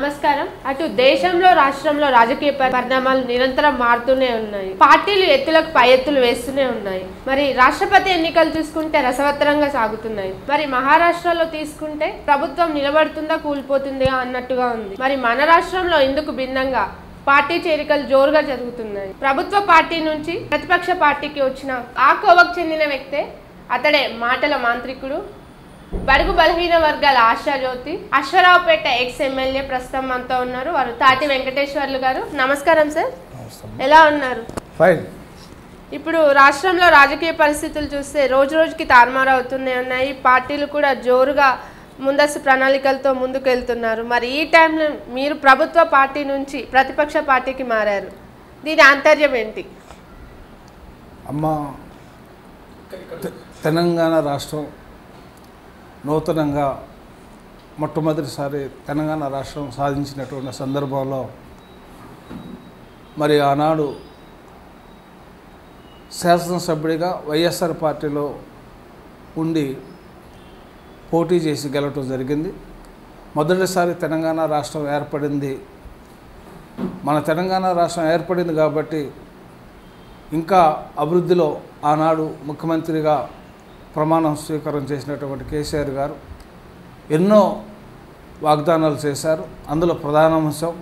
నమస్కారం. అటు దేశంలో రాష్ట్రంలో రాజకీయ పరిణామాలు నిరంతరం మారుతూనే ఉన్నాయి. పార్టీలు ఎత్తులకు పై ఎత్తులు వేస్తూనే ఉన్నాయి. మరి రాష్ట్రపతి ఎన్నికలు చూసుకుంటే రసవత్తరంగా సాగుతున్నాయి. మరి మహారాష్ట్రలో తీసుకుంటే ప్రభుత్వం నిలబడుతుందా కూలిపోతుందా అన్నట్టుగా ఉంది. మరి మన రాష్ట్రంలో ఇందుకు భిన్నంగా పార్టీ చేరికలు జోరుగా జరుగుతున్నాయి. ప్రభుత్వ పార్టీ నుంచి ప్రతిపక్ష పార్టీకి వచ్చిన ఆ కోవకు చెందిన వ్యక్తే అతడే మాటల మాంత్రికుడు, బడుగు బలహీన వర్గాల ఆశాజ్యోతి, అశ్వరావుపేట ఎక్స్ ఎమ్మెల్యే ప్రస్తుతం మనతో ఉన్నారు. వారు తాటి వెంకటేశ్వర్లు గారు. నమస్కారం సార్, ఎలా ఉన్నారు? ఫైన్. ఇప్పుడు రాష్ట్రంలో రాజకీయ పరిస్థితులు చూస్తే రోజు రోజుకి తారుమారు అవుతూనే ఉన్నాయి. పార్టీలు కూడా జోరుగా ముందస్తు ప్రణాళికలతో ముందుకు వెళ్తున్నారు. మరి ఈ టైంలో మీరు ప్రభుత్వ పార్టీ నుంచి ప్రతిపక్ష పార్టీకి మారారు. దీని ఆంతర్యం ఏంటి? అమ్మ, తెలంగాణ రాష్ట్రం నూతనంగా మొట్టమొదటిసారి తెలంగాణ రాష్ట్రం సాధించినటువంటి సందర్భంలో మరి ఆనాడు శాసనసభ్యుడిగా వైఎస్ఆర్ పార్టీలో ఉండి పోటీ చేసి గెలవటం జరిగింది. మొదటిసారి తెలంగాణ రాష్ట్రం ఏర్పడింది. మన తెలంగాణ రాష్ట్రం ఏర్పడింది కాబట్టి ఇంకా అభివృద్ధిలో ఆనాడు ముఖ్యమంత్రిగా ప్రమాణం స్వీకారం చేసినటువంటి కేసీఆర్ గారు ఎన్నో వాగ్దానాలు చేశారు. అందులో ప్రధాన అంశం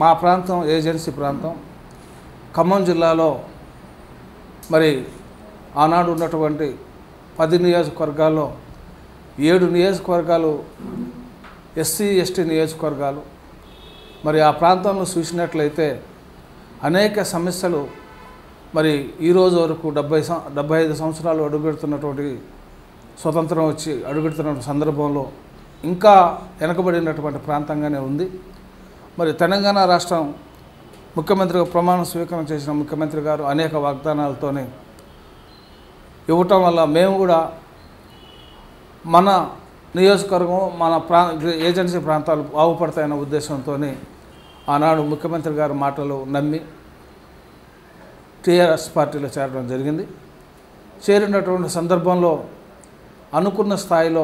మా ప్రాంతం ఏజెన్సీ ప్రాంతం ఖమ్మం జిల్లాలో మరి ఆనాడు ఉన్నటువంటి 10 నియోజకవర్గాల్లో 7 నియోజకవర్గాలు ఎస్సీ ఎస్టీ నియోజకవర్గాలు. మరి ఆ ప్రాంతంలో చూసినట్లయితే అనేక సమస్యలు మరి ఈరోజు వరకు 75 సంవత్సరాలు అడుగుపెడుతున్నటువంటి స్వతంత్రం వచ్చి అడుగుపెడుతున్న సందర్భంలో ఇంకా వెనకబడినటువంటి ప్రాంతంగానే ఉంది. మరి తెలంగాణ రాష్ట్రం ముఖ్యమంత్రిగా ప్రమాణ స్వీకారం చేసిన ముఖ్యమంత్రి గారు అనేక వాగ్దానాలతోనే ఇవ్వటం వల్ల మేము కూడా మన నియోజకవర్గం మన ఏజెన్సీ ప్రాంతాలు బాగుపడతాయన్న ఉద్దేశంతోనే ఆనాడు ముఖ్యమంత్రి గారి మాటలు నమ్మి టీఆర్ఎస్ పార్టీలో చేరడం జరిగింది. చేరినటువంటి సందర్భంలో అనుకున్న స్థాయిలో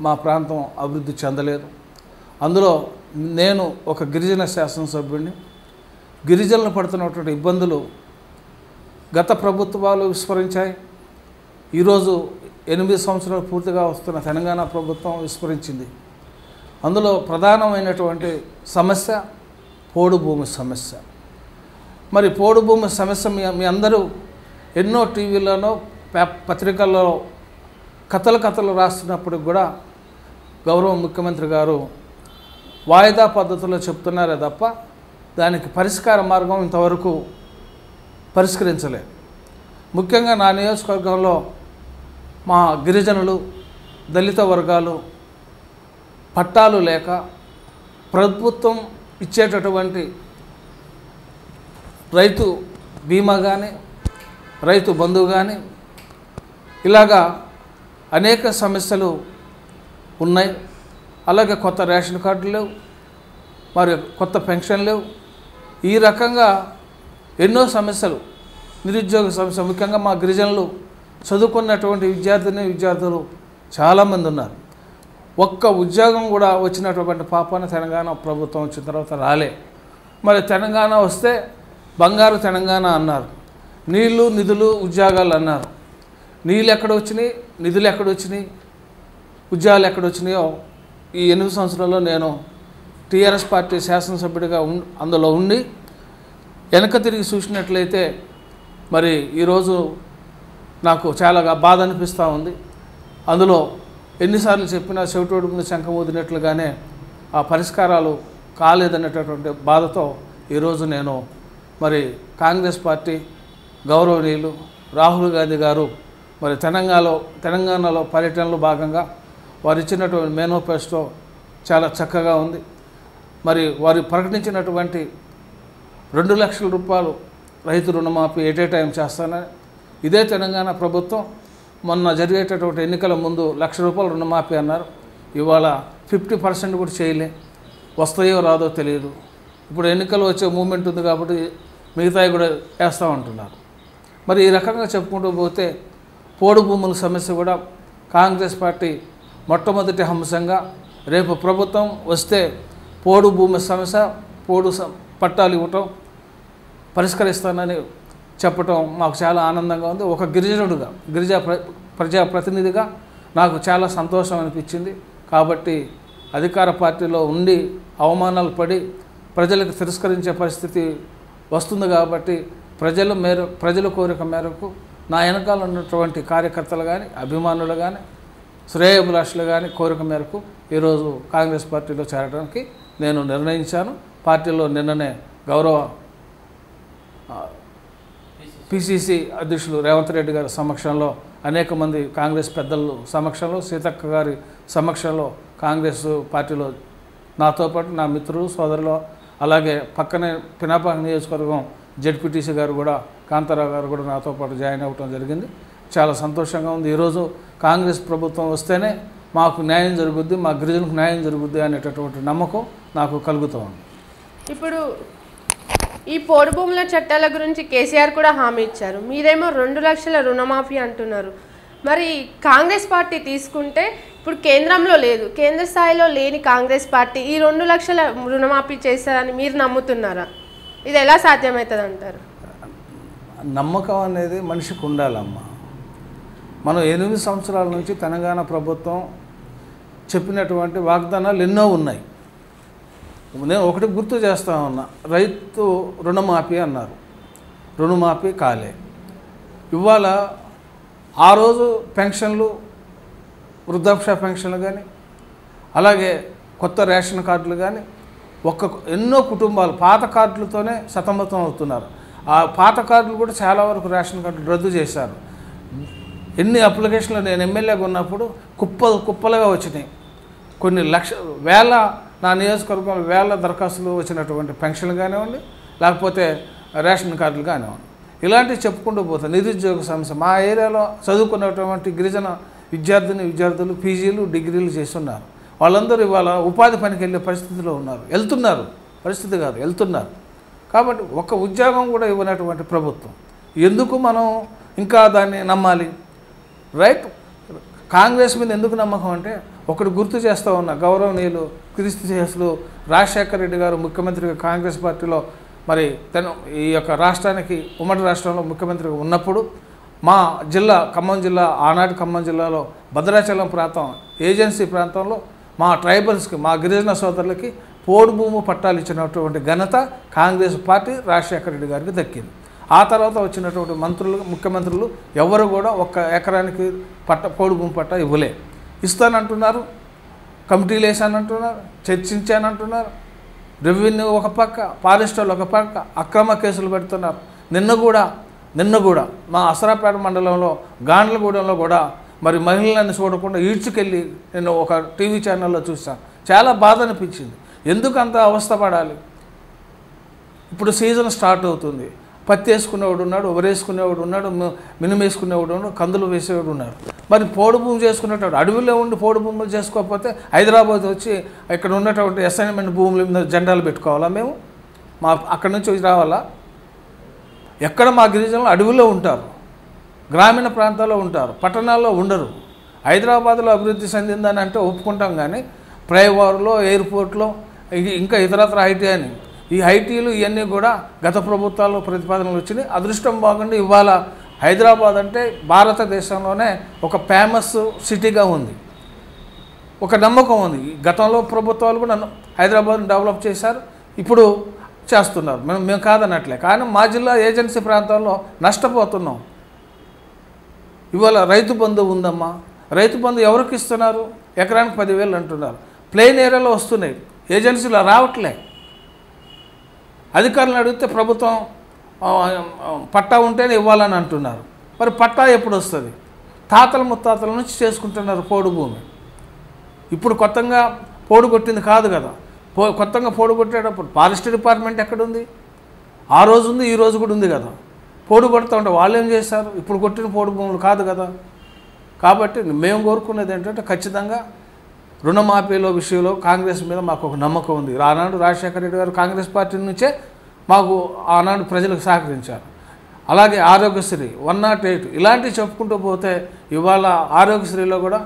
మా ప్రాంతం అభివృద్ధి చెందలేదు. అందులో నేను ఒక గిరిజన శాసనసభ్యుడిని. గిరిజనులు పడుతున్నటువంటి ఇబ్బందులు గత ప్రభుత్వాలు విస్మరించాయి. ఈరోజు 8 సంవత్సరాలు పూర్తిగా వస్తున్న తెలంగాణ ప్రభుత్వం విస్మరించింది. అందులో ప్రధానమైనటువంటి సమస్య పోడు భూమి సమస్య. మరి పోడు భూమి సమస్య మీ అందరూ ఎన్నో టీవీలలో పత్రికల్లో కథలు రాస్తున్నప్పుడు కూడా గౌరవ ముఖ్యమంత్రి గారు వాయిదా పద్ధతిలో చెప్తున్నారే తప్ప దానికి పరిష్కార మార్గం ఇంతవరకు పరిష్కరించలేదు. ముఖ్యంగా నా నియోజకవర్గంలో మా గిరిజనులు, దళిత వర్గాలు పట్టాలు లేక ప్రభుత్వం ఇచ్చేటటువంటి రైతు బీమా కానీ రైతు బంధువు కానీ ఇలాగా అనేక సమస్యలు ఉన్నాయి. అలాగే కొత్త రేషన్ కార్డులు లేవు, మరి కొత్త పెన్షన్ లేవు. ఈ రకంగా ఎన్నో సమస్యలు, నిరుద్యోగ సమస్య. ముఖ్యంగా మా గిరిజనులు చదువుకున్నటువంటి విద్యార్థులు చాలామంది ఉన్నారు. ఒక్క ఉద్యోగం కూడా వచ్చినటువంటి పాపాన తెలంగాణ ప్రభుత్వం వచ్చిన తర్వాత రాలే. మరి తెలంగాణ వస్తే బంగారు తెలంగాణ అన్నారు. నీళ్లు, నిధులు, ఉద్యోగాలు అన్నారు. నీళ్ళు ఎక్కడ వచ్చినాయి, నిధులు ఎక్కడ వచ్చినాయి, ఉద్యోగాలు ఎక్కడ వచ్చినాయో ఈ 8 సంవత్సరాల్లో నేను టీఆర్ఎస్ పార్టీ శాసనసభ్యుడిగా అందులో ఉండి వెనక తిరిగి చూసినట్లయితే మరి ఈరోజు నాకు చాలా బాధ అనిపిస్తూ ఉంది. అందులో ఎన్నిసార్లు చెప్పినా చెవిటోడు ముందు శంఖం ఊదినట్లుగానే ఆ పరిష్కారాలు కాలేదనేటటువంటి బాధతో ఈరోజు నేను మరి కాంగ్రెస్ పార్టీ గౌరవనీయులు రాహుల్ గాంధీ గారు మరి తెలంగాణలో పర్యటనలో భాగంగా వారు ఇచ్చినటువంటి మేనిఫెస్టో చాలా చక్కగా ఉంది. మరి వారు ప్రకటించినటువంటి 2 లక్షల రూపాయలు రైతు రుణమాఫీ ఎట్ ఏ టైం చేస్తానని ఇదే తెలంగాణ ప్రభుత్వం మొన్న జరిగేటటువంటి ఎన్నికల ముందు ₹1,00,000 రుణమాఫీ అన్నారు. ఇవాళ 50% కూడా చేయలే. వస్తాయో రాదో తెలియదు. ఇప్పుడు ఎన్నికలు వచ్చే మూమెంట్ ఉంది కాబట్టి మిగతాయి కూడా వేస్తూ ఉంటున్నారు. మరి ఈ రకంగా చెప్పుకుంటూ పోతే పోడు భూముల సమస్య కూడా కాంగ్రెస్ పార్టీ మొట్టమొదటి అంశంగా రేపు ప్రభుత్వం వస్తే పోడు భూమి సమస్య, పట్టాలు ఇవ్వటం పరిష్కరిస్తానని చెప్పటం మాకు చాలా ఆనందంగా ఉంది. ఒక గిరిజనుడుగా, ప్రజాప్రతినిధిగా నాకు చాలా సంతోషం అనిపించింది. కాబట్టి అధికార పార్టీలో ఉండి అవమానాలు పడి ప్రజలకు తిరస్కరించే పరిస్థితి వస్తుంది. కాబట్టి ప్రజల కోరిక మేరకు నా వెనకాల ఉన్నటువంటి కార్యకర్తలు కానీ, అభిమానులు కానీ, శ్రేయోభిలాషులు కానీ కోరిక మేరకు ఈరోజు కాంగ్రెస్ పార్టీలో చేరడానికి నేను నిర్ణయించాను. పార్టీలో నిన్ననే గౌరవ పిసిసి అధ్యక్షులు రేవంత్ రెడ్డి గారి సమక్షంలో, అనేక మంది కాంగ్రెస్ పెద్దల సమక్షంలో, సీతక్క గారి సమక్షంలో కాంగ్రెస్ పార్టీలో నాతో పాటు నా మిత్రులు, సోదరులు, అలాగే పక్కనే పినాపాక నియోజకవర్గం జెడ్పీటీసీ గారు కూడా, కాంతారావు గారు కూడా నాతో పాటు జాయిన్ అవ్వటం జరిగింది. చాలా సంతోషంగా ఉంది. ఈరోజు కాంగ్రెస్ ప్రభుత్వం వస్తేనే మాకు న్యాయం జరుగుద్ది, మా గిరిజనులకు న్యాయం జరుగుద్ది అనేటటువంటి నమ్మకం నాకు కలుగుతూ ఉంది. ఇప్పుడు ఈ పోడు భూముల చట్టాల గురించి కేసీఆర్ కూడా హామీ ఇచ్చారు. మీరేమో 2 లక్షల రుణమాఫీ అంటున్నారు. మరి కాంగ్రెస్ పార్టీ తీసుకుంటే ఇప్పుడు కేంద్రంలో లేదు, కేంద్ర స్థాయిలో లేని కాంగ్రెస్ పార్టీ ఈ 2 లక్షల రుణమాఫీ చేస్తారని మీరు నమ్ముతున్నారా? ఇది ఎలా సాధ్యమవుతుంది అంటారు? నమ్మకం అనేది మనిషికి ఉండాలమ్మా. మనం 8 సంవత్సరాల నుంచి తెలంగాణ ప్రభుత్వం చెప్పినటువంటి వాగ్దానాలు ఎన్నో ఉన్నాయి. నేను ఒకటి గుర్తు చేస్తా ఉన్నా, రైతు రుణమాఫీ అన్నారు, రుణమాఫీ కాలే. ఇవాళ ఆ రోజు పెన్షన్లు, వృద్ధాప్య పెన్షన్లు కానీ, అలాగే కొత్త రేషన్ కార్డులు కానీ, ఎన్నో కుటుంబాలు పాత కార్డులతోనే సతమతం అవుతున్నారు. ఆ పాత కార్డులు కూడా చాలా వరకు రేషన్ కార్డులు రద్దు చేశారు. ఎన్ని అప్లికేషన్లు నేను ఎమ్మెల్యేగా ఉన్నప్పుడు కుప్పలుగా వచ్చినాయి. కొన్ని వేల, నా నియోజకవర్గంలో వేల దరఖాస్తులు వచ్చినటువంటి పెన్షన్లు కానివ్వండి, లేకపోతే రేషన్ కార్డులు కానివ్వండి, ఇలాంటివి చెప్పుకుంటూ పోతాయి. నిరుద్యోగ సమస్య, మా ఏరియాలో చదువుకున్నటువంటి గిరిజన విద్యార్థులు పీజీలు, డిగ్రీలు చేస్తున్నారు. వాళ్ళందరూ ఇవాళ ఉపాధి పనికి వెళ్ళే పరిస్థితిలో ఉన్నారు. పరిస్థితి కాదు, వెళ్తున్నారు. కాబట్టి ఒక్క ఉద్యోగం కూడా ఇవ్వనటువంటి ప్రభుత్వం ఎందుకు మనం ఇంకా దాన్ని నమ్మాలి? రైట్, కాంగ్రెస్ మీద ఎందుకు నమ్మకం అంటే, ఒకటి గుర్తు చేస్తూ ఉన్నా, గౌరవనీయులు క్రీస్తుశేషులు రాజశేఖర రెడ్డి గారు ముఖ్యమంత్రిగా కాంగ్రెస్ పార్టీలో మరి ఈ యొక్క రాష్ట్రానికి, ఉమ్మడి రాష్ట్రంలో ముఖ్యమంత్రిగా ఉన్నప్పుడు మా జిల్లా ఖమ్మం జిల్లా, ఆనాటి ఖమ్మం జిల్లాలో భద్రాచలం ప్రాంతం, ఏజెన్సీ ప్రాంతంలో మా ట్రైబల్స్కి, మా గిరిజన సోదరులకి పోడు భూము పట్టాలు ఇచ్చినటువంటి ఘనత కాంగ్రెస్ పార్టీ రాజశేఖర రెడ్డి గారికి దక్కింది. ఆ తర్వాత వచ్చినటువంటి ముఖ్యమంత్రులు ఎవరు కూడా 1 ఎకరానికి పోడు భూమి పట్టా ఇవ్వలే. ఇస్తానంటున్నారు, కమిటీలు వేసానంటున్నారు, చర్చించానంటున్నారు. రెవెన్యూ ఒక పక్క, ఫారెస్ట్ వాళ్ళు ఒక పక్క అక్రమ కేసులు పెడుతున్నారు. నిన్న కూడా మా అసరాపేట మండలంలో గాండ్లగూడెంలో కూడా మరి మహిళలను చూడకుండా ఈడ్చుకెళ్ళి నేను ఒక టీవీ ఛానల్లో చూశాను. చాలా బాధ అనిపించింది. ఎందుకు అంత అవస్థ పడాలి? ఇప్పుడు సీజన్ స్టార్ట్ అవుతుంది. పత్తి వేసుకునేవాడు ఉన్నాడు, వరేసుకునేవాడు ఉన్నాడు, మినుమేసుకునేవాడు ఉన్నాడు, కందులు వేసేవాడు ఉన్నాడు. మరి పోడు భూమి చేసుకునేవాడు అడవిలో ఉండి పోడు భూములు చేసుకోకపోతే హైదరాబాద్ వచ్చి ఇక్కడ ఉన్నటువంటి అసైన్మెంట్ భూముల మీద జెండాలు పెట్టుకోవాలా? మేము అక్కడి నుంచి రావాలా? ఎక్కడ మా గిరిజనులు అడవిలో ఉంటారు, గ్రామీణ ప్రాంతాల్లో ఉంటారు, పట్టణాల్లో ఉండరు. హైదరాబాద్లో అభివృద్ధి చెందిందని అంటే ఒప్పుకుంటాం, కానీ ఫ్లైఓవర్లో, ఎయిర్పోర్ట్లో, ఇంకా ఇతరత్ర ఐటీ అని, ఈ ఐటీలు ఇవన్నీ కూడా గత ప్రభుత్వాల్లో ప్రతిపాదనలు వచ్చినాయి. అదృష్టం బాగుండి ఇవాళ హైదరాబాద్ అంటే భారతదేశంలోనే ఒక ఫేమస్ సిటీగా ఉంది, ఒక నమ్మకం ఉంది. గతంలో ప్రభుత్వాలు కూడా హైదరాబాద్ని డెవలప్ చేశారు, ఇప్పుడు చేస్తున్నారు. మేము కాదన్నట్లే, కానీ మా జిల్లా ఏజెన్సీ ప్రాంతాల్లో నష్టపోతున్నాం. ఇవాళ రైతు బంధు ఉందమ్మా, రైతు బంధు ఎవరికి ఇస్తున్నారు? ఎకరానికి 10,000 అంటున్నారు. ప్లెయిన్ ఏరియాలో వస్తున్నాయి, ఏజెన్సీలో రావట్లే. అధికారులను అడిగితే ప్రభుత్వం పట్టా ఉంటేనే ఇవ్వాలని అంటున్నారు. మరి పట్టా ఎప్పుడు వస్తుంది? తాతల ముత్తాతల నుంచి చేసుకుంటున్నారు పోడు భూమి. ఇప్పుడు కొత్తగా పోడు కొట్టింది కాదు కదా. కొత్తగా పోడు కొట్టేటప్పుడు ఫారెస్ట్ డిపార్ట్మెంట్ ఎక్కడుంది? ఆ రోజు ఉంది, ఈ రోజు కూడా ఉంది కదా. పోడు కొడుతూ ఉంటే వాళ్ళు ఏం చేశారు? ఇప్పుడు కొట్టిన పోడు భూములు కాదు కదా. కాబట్టి మేము కోరుకునేది ఏంటంటే, ఖచ్చితంగా రుణమాఫీలో విషయంలో కాంగ్రెస్ మీద మాకు ఒక నమ్మకం ఉంది. ఆనాడు రాజశేఖర రెడ్డి గారు కాంగ్రెస్ పార్టీ నుంచే మాకు ఆనాడు ప్రజలకు సహకరించారు. అలాగే ఆరోగ్యశ్రీ, 108 ఇలాంటివి చెప్పుకుంటూ పోతే ఇవాళ ఆరోగ్యశ్రీలో కూడా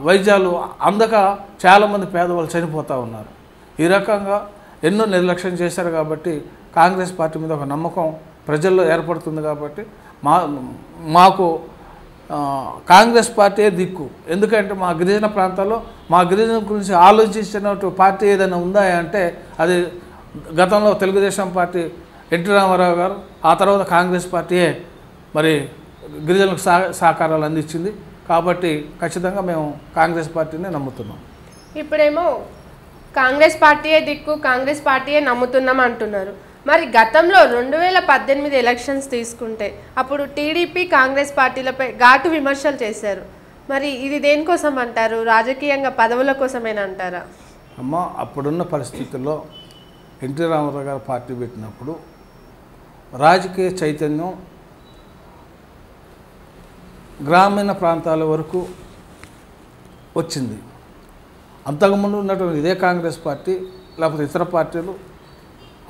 వైద్యాలు అందక చాలామంది పేదవాళ్ళు చనిపోతూ ఉన్నారు. ఈ రకంగా ఎన్నో నిర్లక్ష్యం చేశారు కాబట్టి కాంగ్రెస్ పార్టీ మీద ఒక నమ్మకం ప్రజల్లో ఏర్పడుతుంది కాబట్టి మాకు కాంగ్రెస్ పార్టీ దిక్కు. ఎందుకంటే మా గిరిజన ప్రాంతాల్లో మా గిరిజన గురించి ఆలోచించినట్టు పార్టీ ఏదైనా ఉందా అంటే అది గతంలో తెలుగుదేశం పార్టీ ఎన్టీ రామారావు గారు, ఆ తర్వాత కాంగ్రెస్ పార్టీయే మరి గిరిజనులకు సహకారాలు అందించింది. కాబట్టి ఖచ్చితంగా మేము కాంగ్రెస్ పార్టీనే నమ్ముతున్నాం. ఇప్పుడేమో కాంగ్రెస్ పార్టీయే దిక్కు, కాంగ్రెస్ పార్టీయే నమ్ముతున్నాం అంటున్నారు. మరి గతంలో 2018 ఎలక్షన్స్ తీసుకుంటే అప్పుడు టీడీపీ కాంగ్రెస్ పార్టీలపై ఘాటు విమర్శలు చేశారు. మరి ఇది దేనికోసం అంటారు? రాజకీయంగా పదవుల కోసమేనా అంటారా? అమ్మ, అప్పుడున్న పరిస్థితుల్లో ఎన్టీ రామారావు గారు పార్టీ పెట్టినప్పుడు రాజకీయ చైతన్యం గ్రామీణ ప్రాంతాల వరకు వచ్చింది. అంతకుముందు ఉన్నటువంటి ఇదే కాంగ్రెస్ పార్టీ లేకపోతే ఇతర పార్టీలు,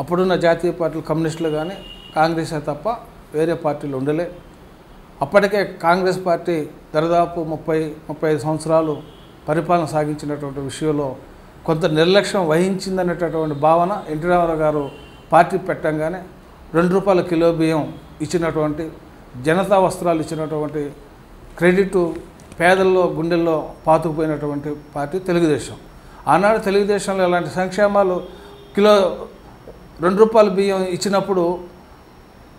అప్పుడున్న జాతీయ పార్టీలు కమ్యూనిస్టులు కానీ కాంగ్రెసే తప్ప వేరే పార్టీలు ఉండలే. అప్పటికే కాంగ్రెస్ పార్టీ దాదాపు 30-35 సంవత్సరాలు పరిపాలన సాగించినటువంటి విషయంలో కొంత నిర్లక్ష్యం వహించిందనేటటువంటి భావన ఎన్టీ రామారావు గారు పార్టీ పెట్టంగానే ₹2 కిలో బియ్యం ఇచ్చినటువంటి, జనతా వస్త్రాలు ఇచ్చినటువంటి క్రెడిట్ పేదల్లో గుండెల్లో పాతుకుపోయినటువంటి పార్టీ తెలుగుదేశం. ఆనాడు తెలుగుదేశంలో ఇలాంటి సంక్షేమాలు కిలో ₹2 బియ్యం ఇచ్చినప్పుడు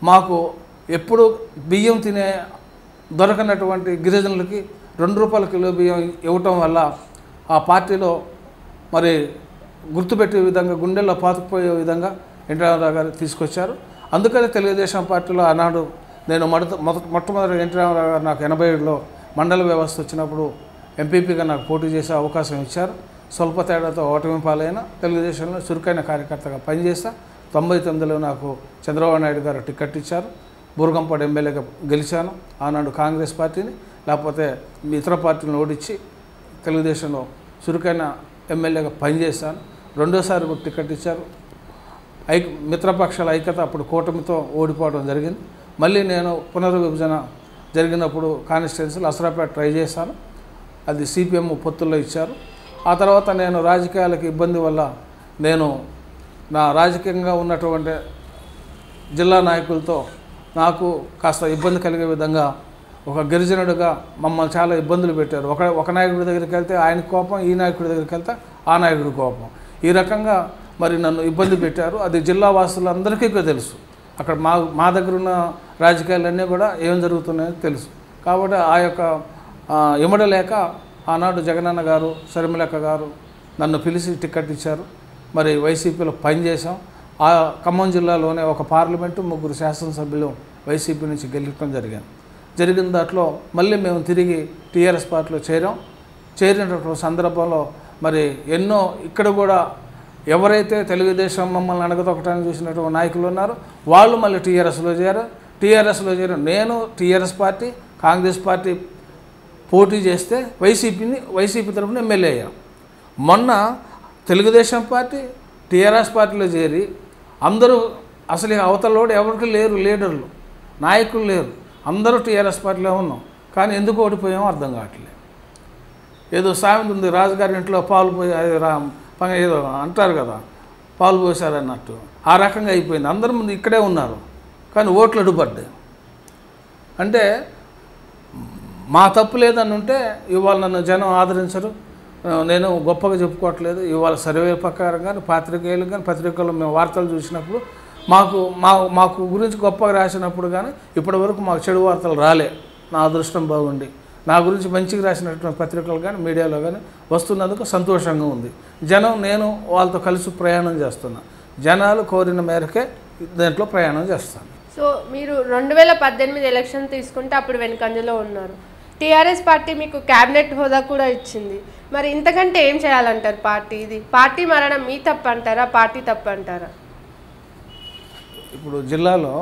మాకు ఎప్పుడు బియ్యం తినే దొరకనటువంటి గిరిజనులకి ₹2 కిలో బియ్యం ఇవ్వటం వల్ల ఆ పార్టీలో మరి గుర్తుపెట్టే విధంగా, గుండెల్లో పాతుకుపోయే విధంగా ఎన్టీ రామారావు గారు తీసుకొచ్చారు. అందుకని తెలుగుదేశం పార్టీలో ఆనాడు నేను మొట్టమొదటి ఎన్టీ రామారావు గారు నాకు 87లో మండల వ్యవస్థ వచ్చినప్పుడు ఎంపీపీగా నాకు పోటీ చేసే అవకాశం ఇచ్చారు. స్వల్ప తేడాతో ఓటమి పాలైన తెలుగుదేశంలో చురుకైన కార్యకర్తగా పనిచేస్తా. 99లో నాకు చంద్రబాబు నాయుడు గారు టికెట్ ఇచ్చారు. బూర్గంపాడు ఎమ్మెల్యేగా గెలిచాను. ఆనాడు కాంగ్రెస్ పార్టీని లేకపోతే ఇతర పార్టీలను ఓడించి తెలుగుదేశంలో చురుకైన ఎమ్మెల్యేగా పనిచేశాను. రెండోసారి కూడా టికెట్ ఇచ్చారు. మిత్రపక్షాల ఐక్యత అప్పుడు కూటమితో ఓడిపోవడం జరిగింది. మళ్ళీ నేను పునర్విభజన జరిగినప్పుడు కాన్స్టిట్యున్సీలో అసరాపేట ట్రై చేశాను. అది సిపిఎం పొత్తుల్లో ఇచ్చారు. ఆ తర్వాత నేను రాజకీయాలకు ఇబ్బంది వల్ల నేను నా రాజకీయంగా ఉన్నటువంటి జిల్లా నాయకులతో నాకు కాస్త ఇబ్బంది కలిగే విధంగా ఒక గిరిజనుడిగా మమ్మల్ని చాలా ఇబ్బందులు పెట్టారు. ఒక నాయకుడి దగ్గరికి వెళ్తే ఆయన కోపం, ఈ నాయకుడి దగ్గరికి వెళ్తే ఆ నాయకుడి కోపం. ఈ రకంగా మరి నన్ను ఇబ్బంది పెట్టారు. అది జిల్లా వాసులందరికీ తెలుసు. అక్కడ మా దగ్గర ఉన్న రాజకీయాలన్నీ కూడా ఏం జరుగుతున్నాయో తెలుసు. కాబట్టి ఆ యొక్క ఇమడలేక ఆనాడు జగనన్న గారు, శర్మిలక్క గారు నన్ను పిలిచి టికెట్ ఇచ్చారు. మరి వైసీపీలో పనిచేసాం. ఆ ఖమ్మం జిల్లాలోనే ఒక పార్లమెంటు, 3 శాసనసభ్యులు వైసీపీ నుంచి గెలవడం జరిగిన దాంట్లో మళ్ళీ మేము తిరిగి టీఆర్ఎస్ పార్టీలో చేరినటువంటి సందర్భంలో మరి ఎన్నో ఇక్కడ కూడా ఎవరైతే తెలుగుదేశం మమ్మల్ని అణగదొక్కడానికి చూసినటువంటి నాయకులు ఉన్నారో వాళ్ళు మళ్ళీ టీఆర్ఎస్లో చేరారు. నేను టీఆర్ఎస్ పార్టీ, కాంగ్రెస్ పార్టీ పోటీ చేస్తే వైసీపీ తరఫున ఎమ్మెల్యే అయ్యాం. మొన్న తెలుగుదేశం పార్టీ టీఆర్ఎస్ పార్టీలో చేరి అందరూ అసలు అవతలలోడు ఎవరికి లేరు, లీడర్లు నాయకులు లేరు, అందరూ టీఆర్ఎస్ పార్టీలో ఉన్నాం. కానీ ఎందుకు ఓడిపోయామో అర్థం కావట్లేదు. ఏదో సామెత ఉంది, రాజుగారి ఇంట్లో పాలు పోయి ఏదో అంటారు కదా, పాలు పోసారన్నట్టు. ఆ రకంగా అయిపోయింది. అందరి ముందు ఇక్కడే ఉన్నారు కానీ ఓట్లు అడ్డుపడ్డాయి. అంటే మా తప్పు లేదని ఉంటే ఇవాళ నన్ను జనం ఆదరించరు. నేను గొప్పగా చెప్పుకోవట్లేదు. ఇవాళ సర్వే ప్రకారం కానీ పాత్రికేయులు కానీ పత్రికల్లో మేము వార్తలు చూసినప్పుడు మాకు గురించి గొప్పగా రాసినప్పుడు కానీ ఇప్పటివరకు మాకు చెడు వార్తలు రాలే. నా అదృష్టం బాగుండి నా గురించి మంచిగా రాసినటువంటి పత్రికలు కానీ మీడియాలో కానీ వస్తున్నందుకు సంతోషంగా ఉంది. నేను వాళ్ళతో కలిసి ప్రయాణం చేస్తున్నా. జనాలు కోరిన మేరకే దాంట్లో ప్రయాణం చేస్తాను. సో మీరు 2018 ఎలక్షన్ తీసుకుంటే అప్పుడు వెనుకంజలో ఉన్నారు. టీఆర్ఎస్ పార్టీ మీకు క్యాబినెట్ హోదా కూడా ఇచ్చింది. మరి ఇంతకంటే ఏం చేయాలంటారు? పార్టీ మరణం మీ తప్పు అంటారా, పార్టీ తప్పు అంటారా? ఇప్పుడు జిల్లాలో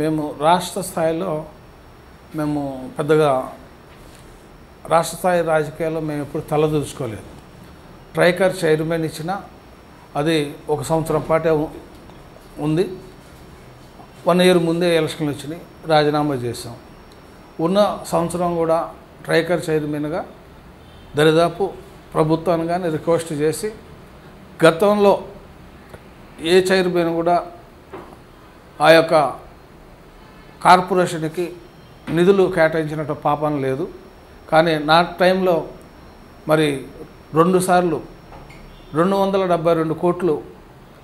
మేము రాష్ట్ర స్థాయిలో మేము పెద్దగా రాష్ట్ర స్థాయి రాజకీయాల్లో మేము ఎప్పుడు తలదూచుకోలేదు. ట్రైకర్ చైర్మన్ ఇచ్చిన అది 1 సంవత్సరం పాటే ఉంది. 1 ఇయర్ ముందే ఎలక్షన్లు వచ్చినాయి, రాజీనామా చేసాం. ఉన్న సంవత్సరం కూడా ట్రైకర్ చైర్మన్గా దరిదాపు ప్రభుత్వాన్ని కానీ రిక్వెస్ట్ చేసి గతంలో ఏ చైర్మన్ కూడా ఆ యొక్క కార్పొరేషన్కి నిధులు కేటాయించినట్టు పాపం లేదు. కానీ నా టైంలో మరి 2 సార్లు 272 కోట్లు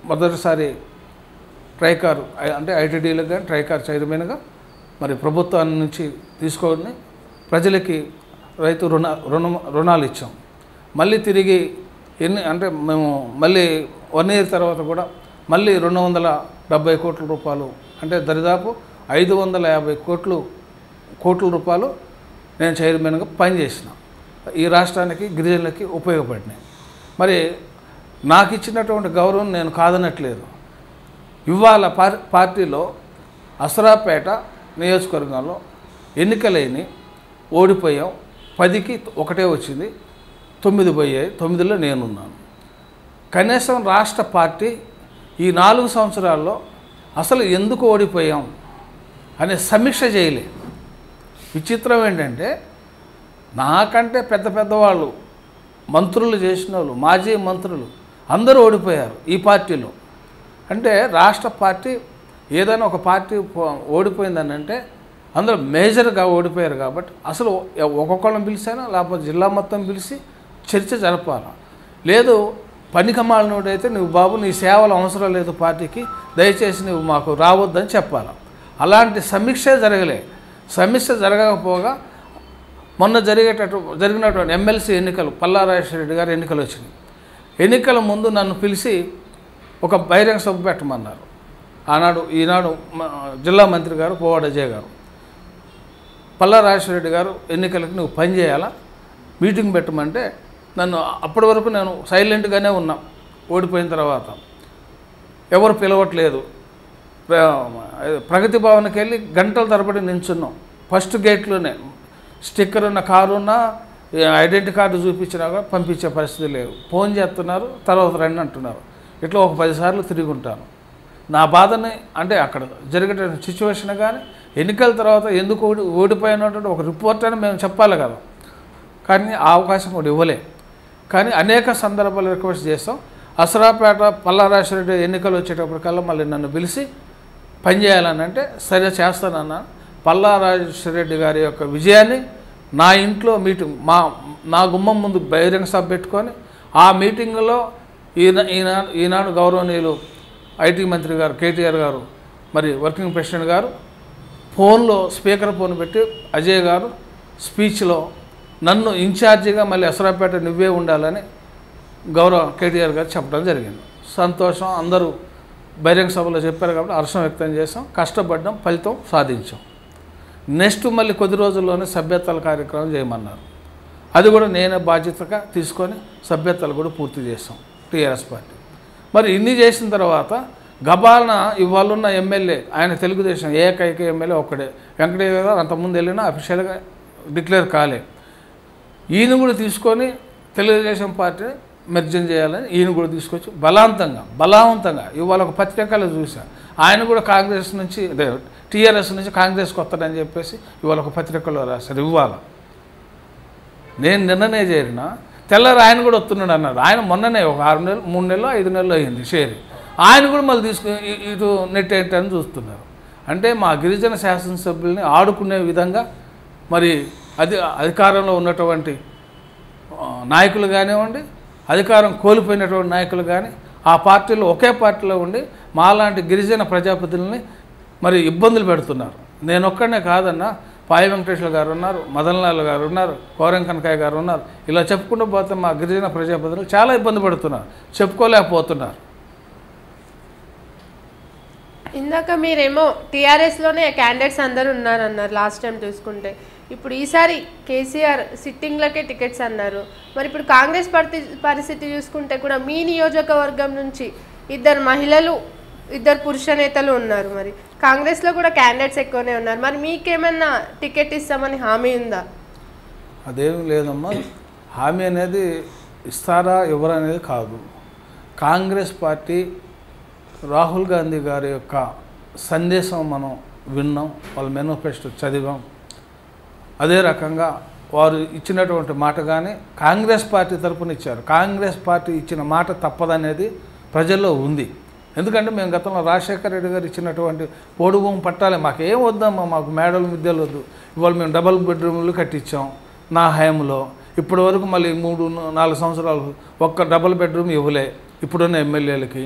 మొదటిసారి ట్రైకార్ అంటే ఐటీడీలకు కానీ ట్రైకార్ చైర్మన్గా మరి ప్రభుత్వాన్ని నుంచి తీసుకొని ప్రజలకి రైతు రుణాలు ఇచ్చాం. మళ్ళీ తిరిగి అంటే మేము మళ్ళీ 1 ఇయర్ తర్వాత కూడా మళ్ళీ 270 కోట్ల రూపాయలు అంటే దరిదాపు 550 కోట్ల రూపాయలు నేను చైర్మన్గా పనిచేసిన. ఈ రాష్ట్రానికి గిరిజనులకి ఉపయోగపడినాయి. మరి నాకు ఇచ్చినటువంటి గౌరవం నేను కాదనట్లేదు. ఇవాళ పార్టీలో అసరాపేట నియోజకవర్గంలో ఎన్నికలైన ఓడిపోయాం. 10కి 1 వచ్చింది, 9 పోయాయి. 9లో నేనున్నాను. కనీసం రాష్ట్ర పార్టీ ఈ 4 సంవత్సరాల్లో అసలు ఎందుకు ఓడిపోయాం అనే సమీక్ష చేయలే. విచిత్రం ఏంటంటే నాకంటే పెద్దవాళ్ళు మంత్రులు చేసిన వాళ్ళు, మాజీ మంత్రులు అందరూ ఓడిపోయారు ఈ పార్టీలో. అంటే రాష్ట్ర పార్టీ ఏదైనా ఒక పార్టీ ఓడిపోయిందని అంటే అందరూ మేజర్గా ఓడిపోయారు. కాబట్టి అసలు ఒక్కొక్కళ్ళని పిలిచాను, లేకపోతే జిల్లా మొత్తం పిలిచి చర్చ జరపాలి. లేదు పనికమాలినోడైతే నువ్వు బాబు నీ సేవలు అవసరం లేదు పార్టీకి, దయచేసి నువ్వు మాకు రావద్దని చెప్పాలి. అలాంటి సమీక్ష జరగలే. సమీక్ష జరగకపోగా మొన్న జరిగినటువంటి ఎమ్మెల్సీ ఎన్నికలు పల్లా రాజశేఖర గారు ఎన్నికలు వచ్చినాయి. ఎన్నికల ముందు నన్ను పిలిచి ఒక బహిరంగ సభ పెట్టమన్నారు. ఈనాడు జిల్లా మంత్రి గారు పోవాడ అజయ్ గారు, పల్లా రాజశేఖర గారు ఎన్నికలకు నువ్వు పని చేయాలా, మీటింగ్ పెట్టమంటే నన్ను అప్పటి వరకు నేను సైలెంట్గానే ఉన్నా. ఓడిపోయిన తర్వాత ఎవరు పిలవట్లేదు. ప్రగతి భవన్కి వెళ్ళి గంటల తరబడి నించున్నాం. ఫస్ట్ గేట్లోనే స్టిక్కర్ ఉన్న కారు ఉన్న ఐడెంటిటీ కార్డు చూపించినా కూడా పంపించే పరిస్థితి లేదు. ఫోన్ చేస్తున్నారు, తర్వాత రండి అంటున్నారు. ఇట్లా ఒక 10 సార్లు తిరిగి ఉంటాను. నా బాధని అంటే అక్కడ జరిగే సిచ్యువేషన్ కానీ ఎన్నికల తర్వాత ఎందుకు ఓడిపోయినటువంటి ఒక రిపోర్ట్ అని మేము చెప్పాలి కదా. కానీ ఆ అవకాశం కూడా ఇవ్వలే. కానీ అనేక సందర్భాలు రిక్వెస్ట్ చేస్తాం. అసరాపేట పల్లా రాజశేఖర ఎన్నికలు వచ్చేటప్పటికల్లా మళ్ళీ నన్ను పిలిచి పనిచేయాలని అంటే సరే చేస్తానన్నా. పల్లా రాజశేఖర గారి యొక్క విజయాన్ని నా ఇంట్లో మీటింగ్ నా గుమ్మం ముందు బహిరంగ సభ పెట్టుకొని ఆ మీటింగ్లో ఈనాడు గౌరవనీయులు ఐటీ మంత్రి గారు కేటీఆర్ గారు మరి వర్కింగ్ ప్రెసిడెంట్ గారు ఫోన్లో స్పీకర్ ఫోన్ పెట్టి అజయ్ గారు స్పీచ్లో నన్ను ఇన్ఛార్జిగా మళ్ళీ అసరాపేట నువ్వే ఉండాలని గౌరవ కేటీఆర్ గారు చెప్పడం జరిగింది. సంతోషం. అందరూ బహిరంగ సభలో చెప్పారు కాబట్టి హర్షం వ్యక్తం చేసాం. కష్టపడ్డాం, ఫలితం సాధించాం. నెక్స్ట్ మళ్ళీ కొద్ది రోజుల్లోనే సభ్యత్వాల కార్యక్రమం చేయమన్నారు. అది కూడా నేనే బాధ్యతగా తీసుకొని సభ్యత్వాలు కూడా పూర్తి చేసాం టీఆర్ఎస్ పార్టీ. మరి ఇన్ని చేసిన తర్వాత గబాలన ఇవాళ ఉన్న ఎమ్మెల్యే ఆయన తెలుగుదేశం ఏకైక ఎమ్మెల్యే ఒక్కడే వెంకటయ్య గారు. అంతకుముందు వెళ్ళినా అఫీషియల్గా డిక్లేర్ కాలే. ఈయన కూడా తీసుకొని తెలుగుదేశం పార్టీని మెర్జన్ చేయాలని ఈయన కూడా తీసుకొచ్చి బలవంతంగా ఇవాళ ఒక పత్రికలో చూశాను. ఆయన కూడా కాంగ్రెస్ నుంచి టీఆర్ఎస్ నుంచి కాంగ్రెస్కి వస్తాడని చెప్పేసి ఇవాళ ఒక పత్రికలో రాశారు. ఇవ్వాలి నేను నిన్ననే చేరిన తెల్లారి ఆయన కూడా వస్తున్నాడు అన్నాడు. ఆయన మొన్ననే ఒక 6 నెలలు 3 నెలలు 5 నెలలు అయ్యింది చేరి. ఆయన కూడా మళ్ళీ తీసుకుని ఇటు నెట్ ఏంటని చూస్తున్నారు. అంటే మా గిరిజన శాసనసభ్యుల్ని ఆడుకునే విధంగా మరి అధికారంలో ఉన్నటువంటి నాయకులు కానివ్వండి, అధికారం కోల్పోయినటువంటి నాయకులు కానీ ఆ పార్టీలో ఒకే పార్టీలో ఉండి మాలాంటి గిరిజన ప్రజాప్రతినిధుల్ని మరి ఇబ్బందులు పెడుతున్నారు. నేను ఒక్కడనే కాదన్నా, పాయ వెంకటేశ్వర గారు ఉన్నారు, మదన్లాల్ గారు ఉన్నారు, కోరం కనకాయ గారు ఉన్నారు. ఇలా చెప్పుకుంటూ పోతే మా గిరిజన ప్రజాప్రతినిధులు చాలా ఇబ్బంది పడుతున్నారు, చెప్పుకోలేకపోతున్నారు. ఇందాక మీరేమో టీఆర్ఎస్లోనే క్యాండిడేట్స్ అందరూ ఉన్నారన్నారు లాస్ట్ టైం చూసుకుంటే. ఇప్పుడు ఈసారి కేసీఆర్ సిట్టింగ్లకే టికెట్స్ అన్నారు. మరి ఇప్పుడు కాంగ్రెస్ పరిస్థితి చూసుకుంటే కూడా మీ నియోజకవర్గం నుంచి 2 మహిళలు 2 పురుష నేతలు ఉన్నారు. మరి కాంగ్రెస్లో కూడా క్యాండిడేట్స్ ఎక్కువనే ఉన్నారు. మరి మీకేమన్నా టికెట్ ఇస్తామని హామీ ఉందా? అదేమీ లేదమ్మా. హామీ అనేది ఇస్తారా ఎవరు అనేది కాదు. కాంగ్రెస్ పార్టీ రాహుల్ గాంధీ గారి యొక్క సందేశం మనం విన్నాం, వాళ్ళ మేనిఫెస్టో చదివాం. అదే రకంగా వారు ఇచ్చినటువంటి మాట కానీ కాంగ్రెస్ పార్టీ తరపున ఇచ్చారు. కాంగ్రెస్ పార్టీ ఇచ్చిన మాట తప్పదనేది ప్రజల్లో ఉంది. ఎందుకంటే మేము గతంలో రాజశేఖర రెడ్డి గారు ఇచ్చినటువంటి పోడు భూమి పట్టాలి, మాకేం వద్దమ్మా, మాకు మేడలు మిద్దెలు వద్దు, ఇవాళ మేము డబుల్ బెడ్రూమ్లు కట్టించాం నా హయాంలో. ఇప్పటి వరకు మళ్ళీ 3-4 సంవత్సరాలు ఒక్క డబుల్ బెడ్రూమ్ ఇవ్వలే ఇప్పుడున్న ఎమ్మెల్యేలకి.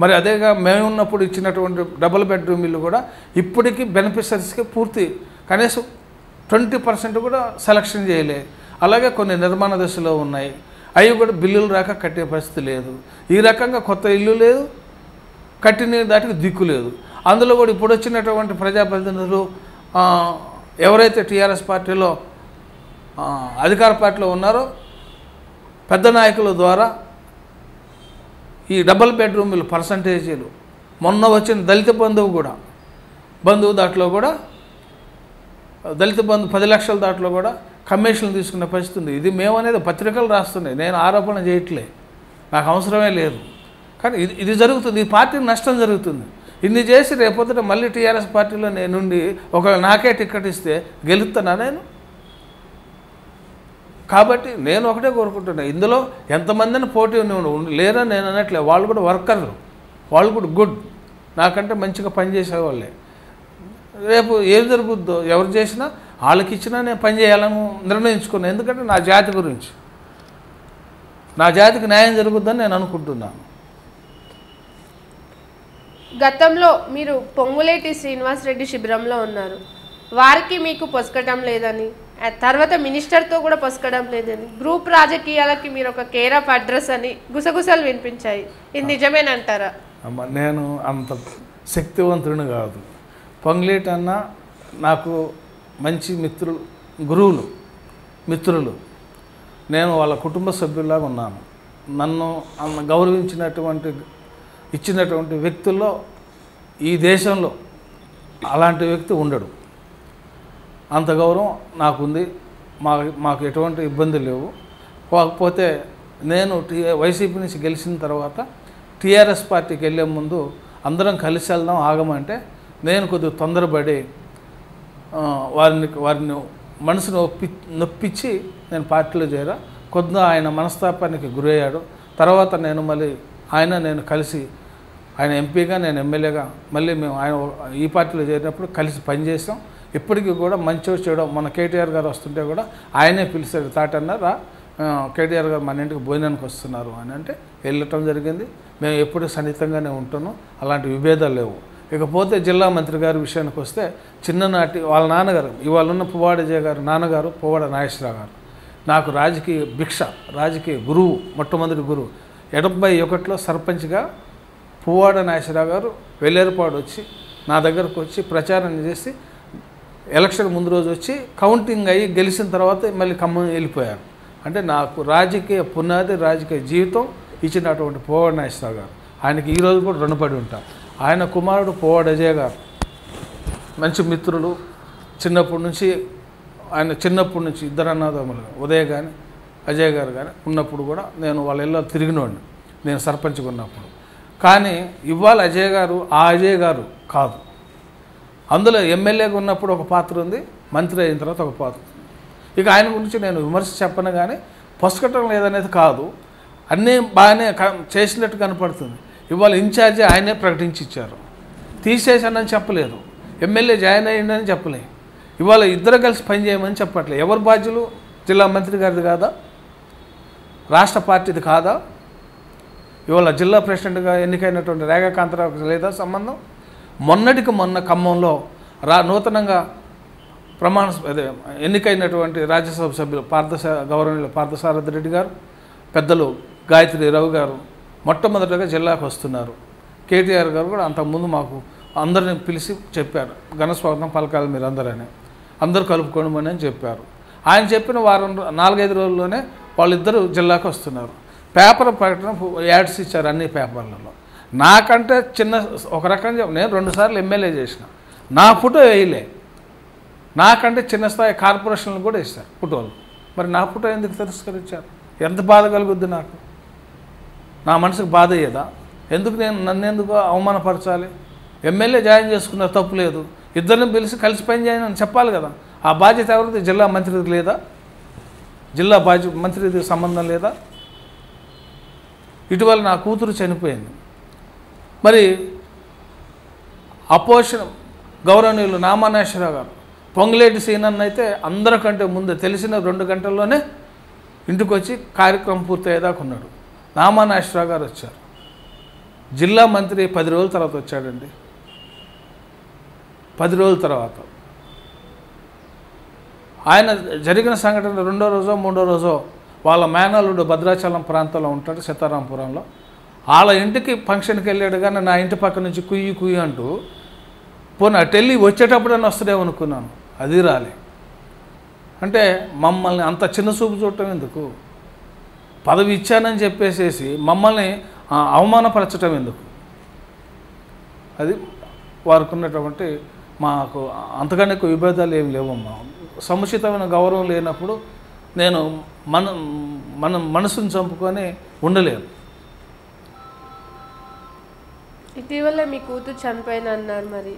మరి అదేగా మేము ఉన్నప్పుడు ఇచ్చినటువంటి డబుల్ బెడ్రూమ్ ఇల్లు కూడా ఇప్పటికీ బెనిఫిషరీస్కి పూర్తి కనీసం 20% కూడా సెలక్షన్ చేయలే. అలాగే కొన్ని నిర్మాణ దశలో ఉన్నాయి, అవి కూడా బిల్లులు రాక కట్టే పరిస్థితి లేదు. ఈ రకంగా కొత్త ఇల్లు లేదు, కట్టిన దాటికి దిక్కు లేదు. అందులో కూడా ఇప్పుడు వచ్చినటువంటి ప్రజాప్రతినిధులు ఎవరైతే టీఆర్ఎస్ పార్టీలో అధికార పార్టీలో ఉన్నారో పెద్ద నాయకుల ద్వారా ఈ డబుల్ బెడ్రూమ్లు పర్సంటేజీలు, మొన్న వచ్చిన దళిత బంధువు దాంట్లో కూడా దళిత బంధు 10 లక్షల దాంట్లో కూడా కమిషన్లు తీసుకునే పరిస్థితి ఉంది. ఇది మేమనేది పత్రికలు రాస్తున్నాయి, నేను ఆరోపణ చేయట్లే, నాకు అవసరమే లేదు. కానీ ఇది జరుగుతుంది, ఈ పార్టీకి నష్టం జరుగుతుంది. ఇన్ని చేసి రేపొద్దుట మళ్ళీ టీఆర్ఎస్ పార్టీలో నేనుండి ఒకవేళ నాకే టికెట్ ఇస్తే గెలుస్తానా నేను? కాబట్టి నేను ఒకటే కోరుకుంటున్నా, ఇందులో ఎంతమందిని పోటీ లేరని నేను అనట్లే, వాళ్ళు కూడా వర్కర్లు, వాళ్ళు కూడా గుడ్, నాకంటే మంచిగా పనిచేసేవాళ్ళే. రేపు ఏం జరుగుద్దో ఎవరు చేసినా వాళ్ళకి ఇచ్చినా నేను పని చేయాలని నిర్ణయించుకున్నాను. ఎందుకంటే నా జాతి గురించి, నా జాతికి న్యాయం జరుగుద్దని నేను అనుకుంటున్నాను. గతంలో మీరు పొంగులేటి శ్రీనివాసరెడ్డి శిబిరంలో ఉన్నారు, వారికి మీకు పొసకటం లేదని, తర్వాత మినిస్టర్తో కూడా పొసకడం లేదని, గ్రూప్ రాజకీయాలకి మీరు ఒక కేర్ ఆఫ్ అడ్రస్ అని గుసగుసలు వినిపించాయి. ఇది నిజమేనంటారా? అమ్మ, నేను అంత శక్తివంతుడిని కాదు. పొంగులేటి అన్న నాకు మంచి మిత్రులు, నేను వాళ్ళ కుటుంబ సభ్యులాగా ఉన్నాను. నన్ను ఇచ్చినటువంటి వ్యక్తుల్లో ఈ దేశంలో అలాంటి వ్యక్తి ఉండడు. అంత గౌరవం నాకుంది, మాకు ఎటువంటి ఇబ్బందులు లేవు. కాకపోతే నేను వైసీపీ నుంచి గెలిచిన తర్వాత టీఆర్ఎస్ పార్టీకి వెళ్ళే ముందు అందరం కలిసి వెళ్దాం ఆగమంటే నేను కొద్దిగా తొందరపడి వారిని మనసును నొప్పించి నేను పార్టీలో చేరా. కొద్దిగా ఆయన మనస్తాపానికి గురయ్యాడు. తర్వాత నేను కలిసి ఆయన ఎంపీగా నేను ఎమ్మెల్యేగా మళ్ళీ మేము ఈ పార్టీలో చేరినప్పుడు కలిసి పనిచేసాం. ఇప్పటికీ కూడా మంచో చెడో మన కేటీఆర్ గారు వస్తుంటే కూడా ఆయనే పిలిచాడు, తాటన్నారా కేటీఆర్ గారు మన ఇంటికి భోజనానికి వస్తున్నారు అని అంటే వెళ్ళటం జరిగింది. మేము ఎప్పుడు సన్నిహితంగానే ఉంటున్నాం, అలాంటి విభేదాలు లేవు. ఇకపోతే జిల్లా మంత్రి గారి విషయానికి వస్తే చిన్ననాటి వాళ్ళ నాన్నగారు, ఇవాళ ఉన్న పువ్వాడ అజయ్ గారు నాన్నగారు పువ్వాడ నాగేశ్వరరావు గారు నాకు రాజకీయ గురువు, మొట్టమొదటి గురువు. 71లో సర్పంచ్గా పువ్వాడ నాగేశ్వరరావు గారు వెల్లేరుపాడు వచ్చి నా దగ్గరకు వచ్చి ప్రచారం చేసి ఎలక్షన్ ముందు రోజు వచ్చి కౌంటింగ్ అయ్యి గెలిచిన తర్వాత మళ్ళీ ఖమ్మం వెళ్ళిపోయారు. అంటే నాకు రాజకీయ పునాది, రాజకీయ జీవితం ఇచ్చినటువంటి పువ్వాడ నాగేశ్వరరావు గారు, ఆయనకి ఈరోజు కూడా రుణపడి ఉంటారు. ఆయన కుమారుడు పువ్వాడ అజయ్ గారు మంచి మిత్రులు. చిన్నప్పటి నుంచి ఇద్దరు అన్నదమ్ములు, ఉదయ్ కానీ అజయ్ గారు కానీ ఉన్నప్పుడు కూడా నేను వాళ్ళ ఇళ్ళలో తిరిగినోడిని, నేను సర్పంచ్గా ఉన్నప్పుడు. కానీ ఇవాళ అజయ్ గారు కాదు. అందులో ఎమ్మెల్యేగా ఉన్నప్పుడు ఒక పాత్ర ఉంది, మంత్రి అయిన తర్వాత ఒక పాత్ర ఉంది. ఇక ఆయన గురించి నేను విమర్శ చెప్పను, కానీ పొసకటం లేదనేది కాదు, అన్నీ బాగానే చేసినట్టు కనపడుతుంది. ఇవాళ ఇన్ఛార్జి ఆయనే ప్రకటించి ఇచ్చారు, తీసేసానని చెప్పలేదు, ఎమ్మెల్యే జాయిన్ అయ్యిందని చెప్పలేదు, ఇవాళ ఇద్దరు కలిసి పనిచేయమని చెప్పట్లేదు. ఎవరు బాధ్యులు? జిల్లా మంత్రి గారిది కాదా? రాష్ట్ర పార్టీది కాదా? ఇవాళ జిల్లా ప్రెసిడెంట్గా ఎన్నికైనటువంటి రేఖా కాంతారావుకి లేదా సంబంధం? మొన్న ఖమ్మంలో నూతనంగా ఎన్నికైనటువంటి రాజ్యసభ సభ్యులు గౌరవనీయులు పార్థసారథి రెడ్డి గారు, పెద్దలు గాయత్రి రావు గారు మొట్టమొదటిగా జిల్లాకు వస్తున్నారు. కేటీఆర్ గారు కూడా అంతకుముందు మాకు అందరిని పిలిచి చెప్పారు, ఘనస్వాగతం పలకాలి మీరు అందరూ కలుపుకోమని అని చెప్పారు. ఆయన చెప్పిన 4-5 రోజుల్లోనే వాళ్ళిద్దరూ జిల్లాకు వస్తున్నారు. పేపర్ ప్రకటన యాడ్స్ ఇచ్చారు అన్ని పేపర్లలో. నాకంటే ఒక రకంగా నేను 2 సార్లు ఎమ్మెల్యే చేసిన, నా ఫోటో వేయలే. నాకంటే చిన్న స్థాయి కార్పొరేషన్లు కూడా ఇస్తారు ఫోటోలు, మరి నా ఫోటో ఎందుకు తిరస్కరించారు? ఎంత బాధ కలుగుద్ది నాకు, నా మనసుకు బాధ అయ్యేదా? నన్ను ఎందుకు అవమానపరచాలి? ఎమ్మెల్యే జాయిన్ చేసుకున్నారు, తప్పు లేదు, ఇద్దరిని పిలిచి కలిసి పని చేయని చెప్పాలి కదా. ఆ బాధ్యత ఎవరిది? జిల్లా మంత్రికి లేదా? జిల్లా మంత్రికి సంబంధం లేదా? ఇటీవల నా కూతురు చనిపోయింది. మరి అపోజిషన్ గౌరవనీయులు నామానేశ్వరరావు గారు పొంగులేటి సీనన్న అయితే అందరికంటే ముందే తెలిసిన 2 గంటల్లోనే ఇంటికి వచ్చి కార్యక్రమం పూర్తయ్యేదాకా ఉన్నాడు. నామానేశ్వరరావు గారు వచ్చారు. జిల్లా మంత్రి 10 రోజుల తర్వాత వచ్చాడండి. 10 రోజుల తర్వాత ఆయన జరిగిన సంఘటన 2వ రోజో 3వ రోజో వాళ్ళ మేనల్లుడు భద్రాచలం ప్రాంతంలో ఉంటాడు, సీతారాంపురంలో. వాళ్ళ ఇంటికి ఫంక్షన్కి వెళ్ళాడు కానీ నా ఇంటి పక్క నుంచి కుయ్యి కుయ్యి అంటూ పోనీ అటెళ్ళి వచ్చేటప్పుడైనా వస్తుందేమో అనుకున్నాను. అది రాలే. అంటే మమ్మల్ని అంత చిన్న చూపు చూడటం ఎందుకు? పదవి ఇచ్చానని చెప్పేసేసి మమ్మల్ని అవమానపరచటం ఎందుకు? అది వారికి ఉన్నటువంటి మాకు అంతకన్నా ఎక్కువ విభేదాలు ఏమి లేవమ్మా. సముచితమైన గౌరవం లేనప్పుడు నేను మన మనసును చంపుకొని ఉండలేను. ఇటీవల మీ కూతురు చనిపోయిన అన్నారు, మరి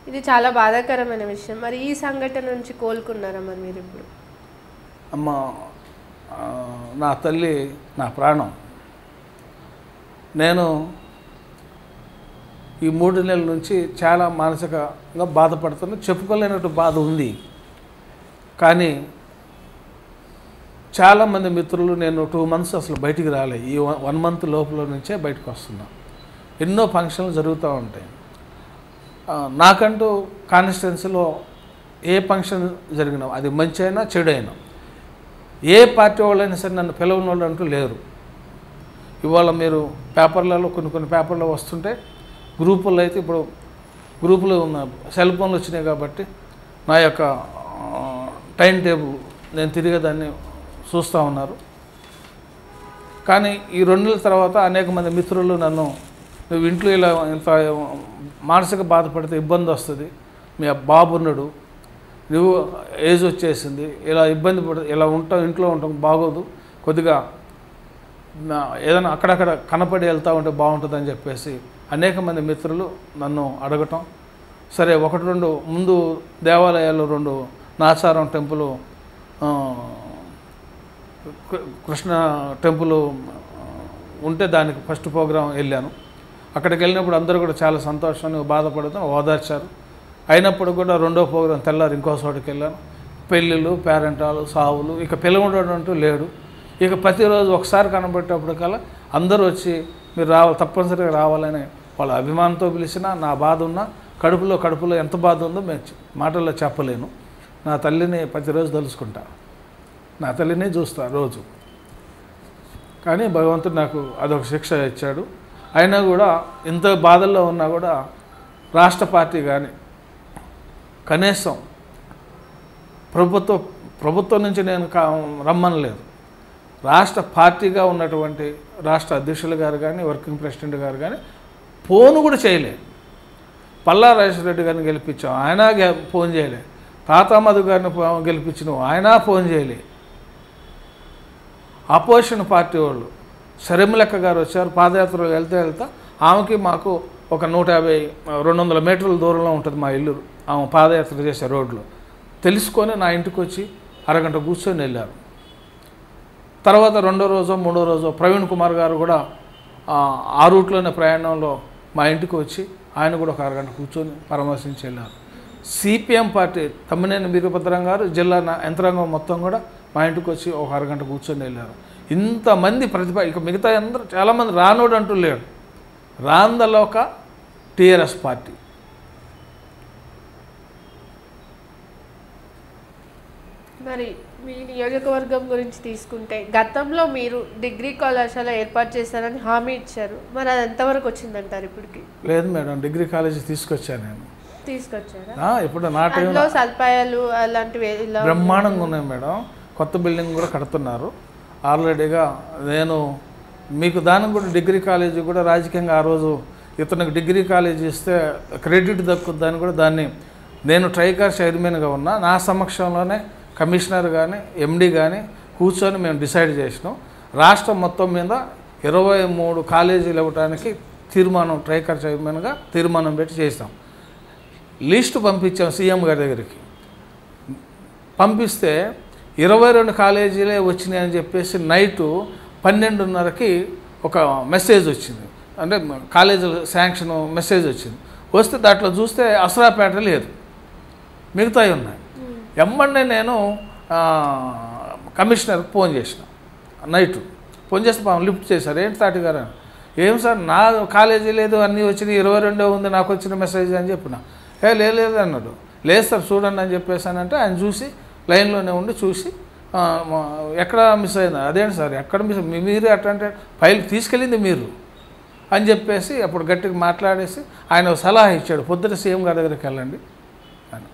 ఇది చాలా బాధాకరమైన విషయం. మరి ఈ సంఘటన నుంచి కోలుకున్నారా మరి మీరు ఇప్పుడు? అమ్మ, నా తల్లి నా ప్రాణం. నేను ఈ 3 నెలల నుంచి చాలా మానసికంగా బాధపడుతున్నా. చెప్పుకోలేనట్టు బాధ ఉంది. కానీ చాలామంది మిత్రులు నేను 2 months అసలు బయటికి రాలే. ఈ 1 month లోపల నుంచే బయటకు వస్తున్నా. ఎన్నో ఫంక్షన్లు జరుగుతూ ఉంటాయి. నాకంటూ కాన్స్టిట్యున్సీలో ఏ ఫంక్షన్ జరిగినా అది మంచి అయినా చెడు అయినా ఏ పార్టీ వాళ్ళైనా సరే నన్ను పిలవని వాళ్ళు అంటూ లేరు. ఇవాళ మీరు పేపర్లలో కొన్ని పేపర్లో వస్తుంటే గ్రూపుల్లో అయితే ఇప్పుడు గ్రూపులు సెల్ ఫోన్లు వచ్చినాయి కాబట్టి నా యొక్క టైం టేబుల్ నేను తిరిగేదాన్ని చూస్తూ ఉన్నారు. కానీ ఈ 2 నెలల తర్వాత అనేక మంది మిత్రులు నన్ను నువ్వు ఇంట్లో ఇలా ఇంత మానసిక బాధపడితే ఇబ్బంది వస్తుంది, మీ బాబు ఉన్నాడు, నువ్వు ఏజ్ వచ్చేసింది, ఇలా ఇబ్బంది ఇలా ఉంటాం, ఇంట్లో ఉంటాం బాగోదు, కొద్దిగా ఏదైనా అక్కడక్కడ కనపడి వెళ్తూ ఉంటే బాగుంటుందని చెప్పేసి అనేక మంది మిత్రులు నన్ను అడగటం. సరే 1-2 ముందు దేవాలయాలు 2 నాచారం టెంపుల్, కృష్ణ టెంపుల్ ఉంటే దానికి ఫస్ట్ ప్రోగ్రాం వెళ్ళాను. అక్కడికి వెళ్ళినప్పుడు అందరూ కూడా చాలా సంతోషాన్ని బాధపడుతూ ఓదార్చారు. అయినప్పుడు కూడా 2వ ప్రోగ్రాం తెల్లారు ఇంకో చోటుకి వెళ్ళాను. పెళ్ళిళ్ళు, పేరెంటాలు, సావులు, ఇక పిలవడం అంటూ లేడు. ఇక ప్రతిరోజు ఒకసారి కనబెట్టేప్పటికల్లా అందరూ వచ్చి మీరు రావాలి, తప్పనిసరిగా రావాలని వాళ్ళ అభిమానంతో పిలిచినా నా బాధ ఉన్నా కడుపులో ఎంత బాధ ఉందో మేము మాటల్లో చెప్పలేను. నా తల్లిని ప్రతిరోజు తలుచుకుంటా, నా తల్లిని చూస్తా రోజు. కానీ భగవంతుడు నాకు అదొక శిక్ష ఇచ్చాడు. అయినా కూడా ఇంత బాధల్లో ఉన్నా కూడా రాష్ట్ర పార్టీ కానీ కనీసం ప్రభుత్వం నుంచి నేను రమ్మనలేదు. రాష్ట్ర పార్టీగా ఉన్నటువంటి రాష్ట్ర అధ్యక్షులు గారు కానీ వర్కింగ్ ప్రెసిడెంట్ గారు కానీ ఫోన్ కూడా చేయలేదు. పల్లా రాజేశ్వరరెడ్డి గారిని గెలిపించాం, ఆయన ఫోన్ చేయలే. తాతామధు గారిని గెలిపించినాం, ఆయన ఫోన్ చేయలే. అపోజిషన్ పార్టీ వాళ్ళు షర్మిలక్క గారు వచ్చారు, పాదయాత్రలో వెళ్తా ఆమెకి మాకు ఒక 150-200 మీటర్ల దూరంలో ఉంటుంది మా ఇల్లు. ఆమె పాదయాత్ర చేసే రోడ్లో తెలుసుకొని నా ఇంటికి వచ్చి అరగంట కూర్చొని వెళ్ళారు. తర్వాత 2వ రోజో 3వ రోజో ప్రవీణ్ కుమార్ గారు కూడా ఆ రూట్లోనే ప్రయాణంలో మా ఇంటికి వచ్చి ఆయన కూడా ఒక అరగంట కూర్చొని పరామర్శించి వెళ్ళారు. సిపిఎం పార్టీ తమ్మినేని వీరభద్రం గారు జిల్లా యంత్రాంగం మొత్తం కూడా మా ఇంటికి వచ్చి ఒక అరగంట కూర్చొని వెళ్ళారు. ఇంతమంది ఇక మిగతా అందరూ చాలామంది రానోడు అంటూ లేడు. రాందలో ఒక టీఆర్ఎస్ పార్టీ. మరి మీ నియోజకవర్గం గురించి తీసుకుంటే గతంలో మీరు డిగ్రీ కళాశాల ఏర్పాటు చేశారని హామీ ఇచ్చారు, మరి అది ఎంతవరకు వచ్చిందంటారు ఇప్పటికి? లేదు మేడం, డిగ్రీ కాలేజీ తీసుకొచ్చాను నేను. తీసుకొచ్చారా? ఇప్పుడు నా టైంలో సదుపాయాలు అలాంటివి బ్రహ్మాండంగా ఉన్నాయి మేడం. కొత్త బిల్డింగ్ కూడా కడుతున్నారు ఆల్రెడీగా. నేను మీకు దానికి కూడా డిగ్రీ కాలేజీ కూడా రాజకీయంగా ఆ రోజు ఇతనికి డిగ్రీ కాలేజీ ఇస్తే క్రెడిట్ దక్కుద్దని కూడా దాన్ని నేను ట్రైకార్ చైర్మన్గా ఉన్నా. నా సమక్షంలోనే కమిషనర్ కానీ ఎండి కానీ కూర్చొని మేము డిసైడ్ చేసినాం. రాష్ట్రం మొత్తం మీద 23 కాలేజీలు ఇవ్వడానికి తీర్మానం ట్రైకార్ చైర్మన్గా తీర్మానం పెట్టి చేసాం. లిస్టు పంపించాం సీఎం గారి దగ్గరికి. పంపిస్తే 22 కాలేజీలే వచ్చినాయి అని చెప్పేసి నైటు 12:30కి ఒక మెసేజ్ వచ్చింది, అంటే కాలేజీల శాంక్షన్ మెసేజ్ వచ్చింది. వస్తే దాంట్లో చూస్తే అసరాపేట లేదు, మిగతాయి ఉన్నాయి. ఎమ్మడే నేను కమిషనర్కి ఫోన్ చేసిన, నైటు ఫోన్ చేస్తే లిఫ్ట్ చేశారు. ఏంటి తాటి గారు? ఏం సార్ నా కాలేజీ లేదు, అన్నీ వచ్చినాయి, 22 ఉంది నాకు వచ్చిన మెసేజ్ అని చెప్పిన. లేదు అన్నాడు. లేదు సార్ చూడండి అని చెప్పేసానంటే ఆయన చూసి లైన్లోనే ఉండి చూసి ఎక్కడ మిస్ అయింది, అదేంటి సార్ ఎక్కడ మిస్, మీరు ఎట్లా అంటే ఫైల్ తీసుకెళ్ళింది మీరు అని చెప్పేసి అప్పుడు గట్టిగా మాట్లాడేసి ఆయన సలహా ఇచ్చాడు, పొద్దుట సీఎం గారి దగ్గరికి వెళ్ళండి అని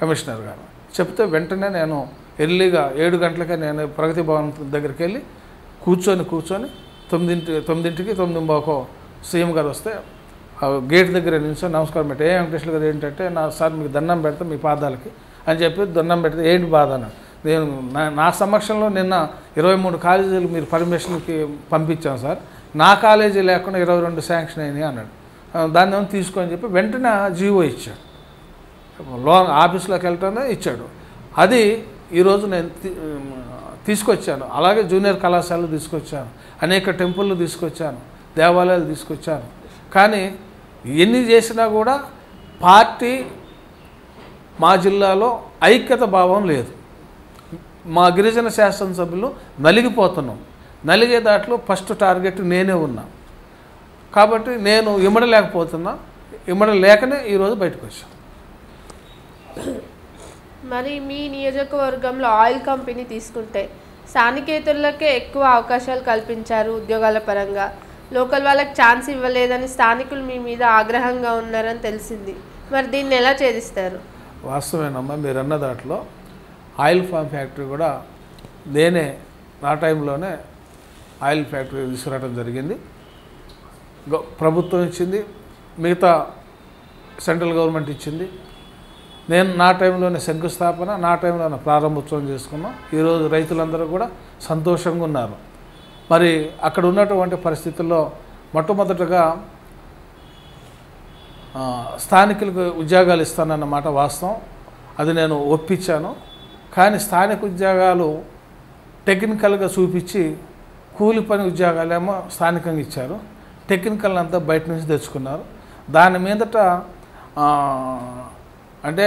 కమిషనర్ గారు చెప్తే వెంటనే నేను ఎర్లీగా 7 గంటలకే నేను ప్రగతి భవన్ దగ్గరికి వెళ్ళి కూర్చొని 9కి 9:15 సీఎం గారు వస్తే గేట్ దగ్గర నిల్చొని నమస్కారం పెట్టి, ఏ వెంకటేశ్వర గారు ఏంటంటే సార్ మీకు దండం పెడతా మీ పాదాలకి అని చెప్పి దండం పెడితే ఏంటి బాధ అని. నేను నా సమక్షంలో నిన్న 23 కాలేజీలు మీరు పర్మిషన్కి పంపించాను సార్, నా కాలేజీ లేకుండా 22 శాంక్షన్ అయినాయి అన్నాడు. దాన్ని ఏమో తీసుకొని చెప్పి వెంటనే జీవో ఇచ్చాడు, లోన్ ఆఫీస్లోకి వెళ్ళటమే ఇచ్చాడు. అది ఈరోజు నేను తీసుకొచ్చాను. అలాగే జూనియర్ కళాశాలలు తీసుకొచ్చాను, అనేక టెంపుల్లు తీసుకొచ్చాను, దేవాలయాలు తీసుకొచ్చాను. కానీ ఎన్ని చేసినా కూడా పార్టీ మా జిల్లాలో ఐక్యత భావం లేదు. మా గిరిజన శాసనసభ్యులు నలిగిపోతున్నాం, నలిగే దాంట్లో ఫస్ట్ టార్గెట్ నేనే ఉన్నా. కాబట్టి నేను ఇమ్మడలేకపోతున్నా, ఇమ్మడలేకనే ఈరోజు బయటకు వచ్చాను. మరి మీ నియోజకవర్గంలో ఆయిల్ కంపెనీ తీసుకుంటే స్థానికేతరులకే ఎక్కువ అవకాశాలు కల్పించారు ఉద్యోగాల పరంగా, లోకల్ వాళ్ళకి ఛాన్స్ ఇవ్వలేదని స్థానికులు మీ మీద ఆగ్రహంగా ఉన్నారని తెలిసింది. మరి దీన్ని ఎలా ఛేదిస్తారు? వాస్తవేనమ్మా, మీరు అన్న దాంట్లో ఆయిల్ ఫామ్ ఫ్యాక్టరీ కూడా నేనే నా టైంలోనే ఆయిల్ ఫ్యాక్టరీ తీసుకురావడం జరిగింది. ప్రభుత్వం ఇచ్చింది, మిగతా సెంట్రల్ గవర్నమెంట్ ఇచ్చింది. నేను నా టైంలోనే శంకుస్థాపన, నా టైంలోనే ప్రారంభోత్సవం చేసుకున్నాం. ఈరోజు రైతులందరూ కూడా సంతోషంగా ఉన్నారు. మరి అక్కడ ఉన్నటువంటి పరిస్థితుల్లో మొట్టమొదటగా స్థానికులకు ఉద్యోగాలు ఇస్తానన్నమాట వాస్తవం, అది నేను ఒప్పించాను. కానీ స్థానిక ఉద్యోగాలు టెక్నికల్గా చూపించి కూలి పని ఉద్యోగాలేమో స్థానికంగా ఇచ్చారు, టెక్నికల్ అంతా బయట నుంచి తెచ్చుకున్నారు. దాని మీదట అంటే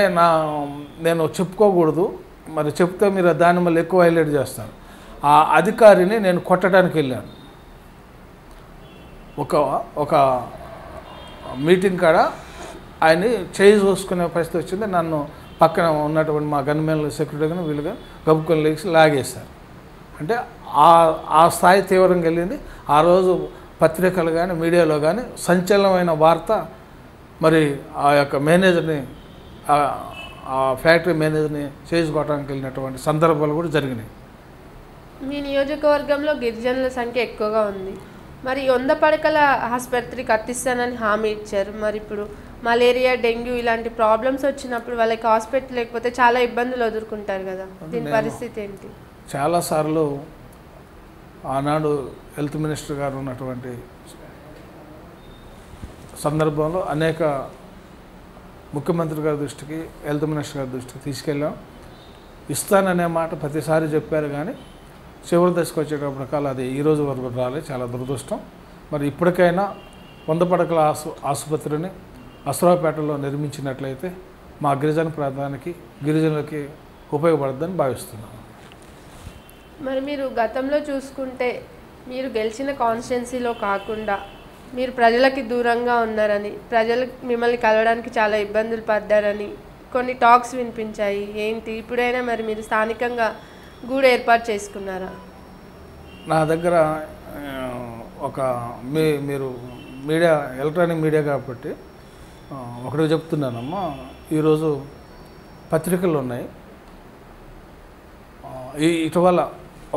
నేను చెప్పుకోకూడదు, మరి చెప్తే మీరు దాన్ని మళ్ళీ ఎక్కువ హైలైట్ చేస్తారు. ఆ అధికారిని నేను కొట్టడానికి వెళ్ళాను. ఒక మీటింగ్ కాడ ఆయన్ని చేయి చూసుకునే పరిస్థితి వచ్చింది. నన్ను పక్కన ఉన్నటువంటి మా గన్మెన్ సెక్యూరిటీ కానీ వీళ్ళుగా గబుకొని లేచి లాగేశారు. అంటే ఆ స్థాయి తీవ్రంగా వెళ్ళింది. ఆ రోజు పత్రికలు కానీ మీడియాలో కానీ సంచలనమైన వార్త. మరి ఆ యొక్క మేనేజర్ని, ఆ ఫ్యాక్టరీ మేనేజర్ని చేసుకోవడానికి వెళ్ళినటువంటి సందర్భాలు కూడా జరిగినాయి. మీ నియోజకవర్గంలో గిరిజనుల సంఖ్య ఎక్కువగా ఉంది. మరి 100 పడకల ఆసుపత్రి కట్టిస్తానని హామీ ఇచ్చారు. మరి ఇప్పుడు మలేరియా, డెంగ్యూ ఇలాంటి ప్రాబ్లమ్స్ వచ్చినప్పుడు వాళ్ళకి హాస్పిటల్ లేకపోతే చాలా ఇబ్బందులు ఎదుర్కొంటారు కదా, దీని పరిస్థితి ఏంటి? చాలాసార్లు ఆనాడు హెల్త్ మినిస్టర్ గారు ఉన్నటువంటి సందర్భంలో అనేక ముఖ్యమంత్రి గారి దృష్టికి, హెల్త్ మినిస్టర్ గారి దృష్టికి తీసుకెళ్ళాం. ఇస్తాననే మాట ప్రతిసారి చెప్పారు, కానీ చివరి దశకు వచ్చేటప్పటికల్లా అది ఈ రోజు వరకు రాలేదు. చాలా దురదృష్టం. మరి ఇప్పటికైనా 100 పడకల ఆసుపత్రిని అసరాపేటలో నిర్మించినట్లయితే మా గిరిజన ప్రాంతానికి, గిరిజనులకి ఉపయోగపడుతుందని భావిస్తున్నాను. మరి మీరు గతంలో చూసుకుంటే మీరు గెలిచిన కాన్స్టిట్యున్సీలో కాకుండా మీరు ప్రజలకి దూరంగా ఉన్నారని, ప్రజలు మిమ్మల్ని కలవడానికి చాలా ఇబ్బందులు పడ్డారని కొన్ని టాక్స్ వినిపించాయి. ఏంటి ఇప్పుడైనా మరి మీరు స్థానికంగా గూడు ఏర్పాటు చేసుకున్నారా? నా దగ్గర మీరు మీడియా, ఎలక్ట్రానిక్ మీడియా కాబట్టి ఒకటి చెప్తున్నానమ్మా. ఈరోజు పత్రికలు ఉన్నాయి. ఇటీవల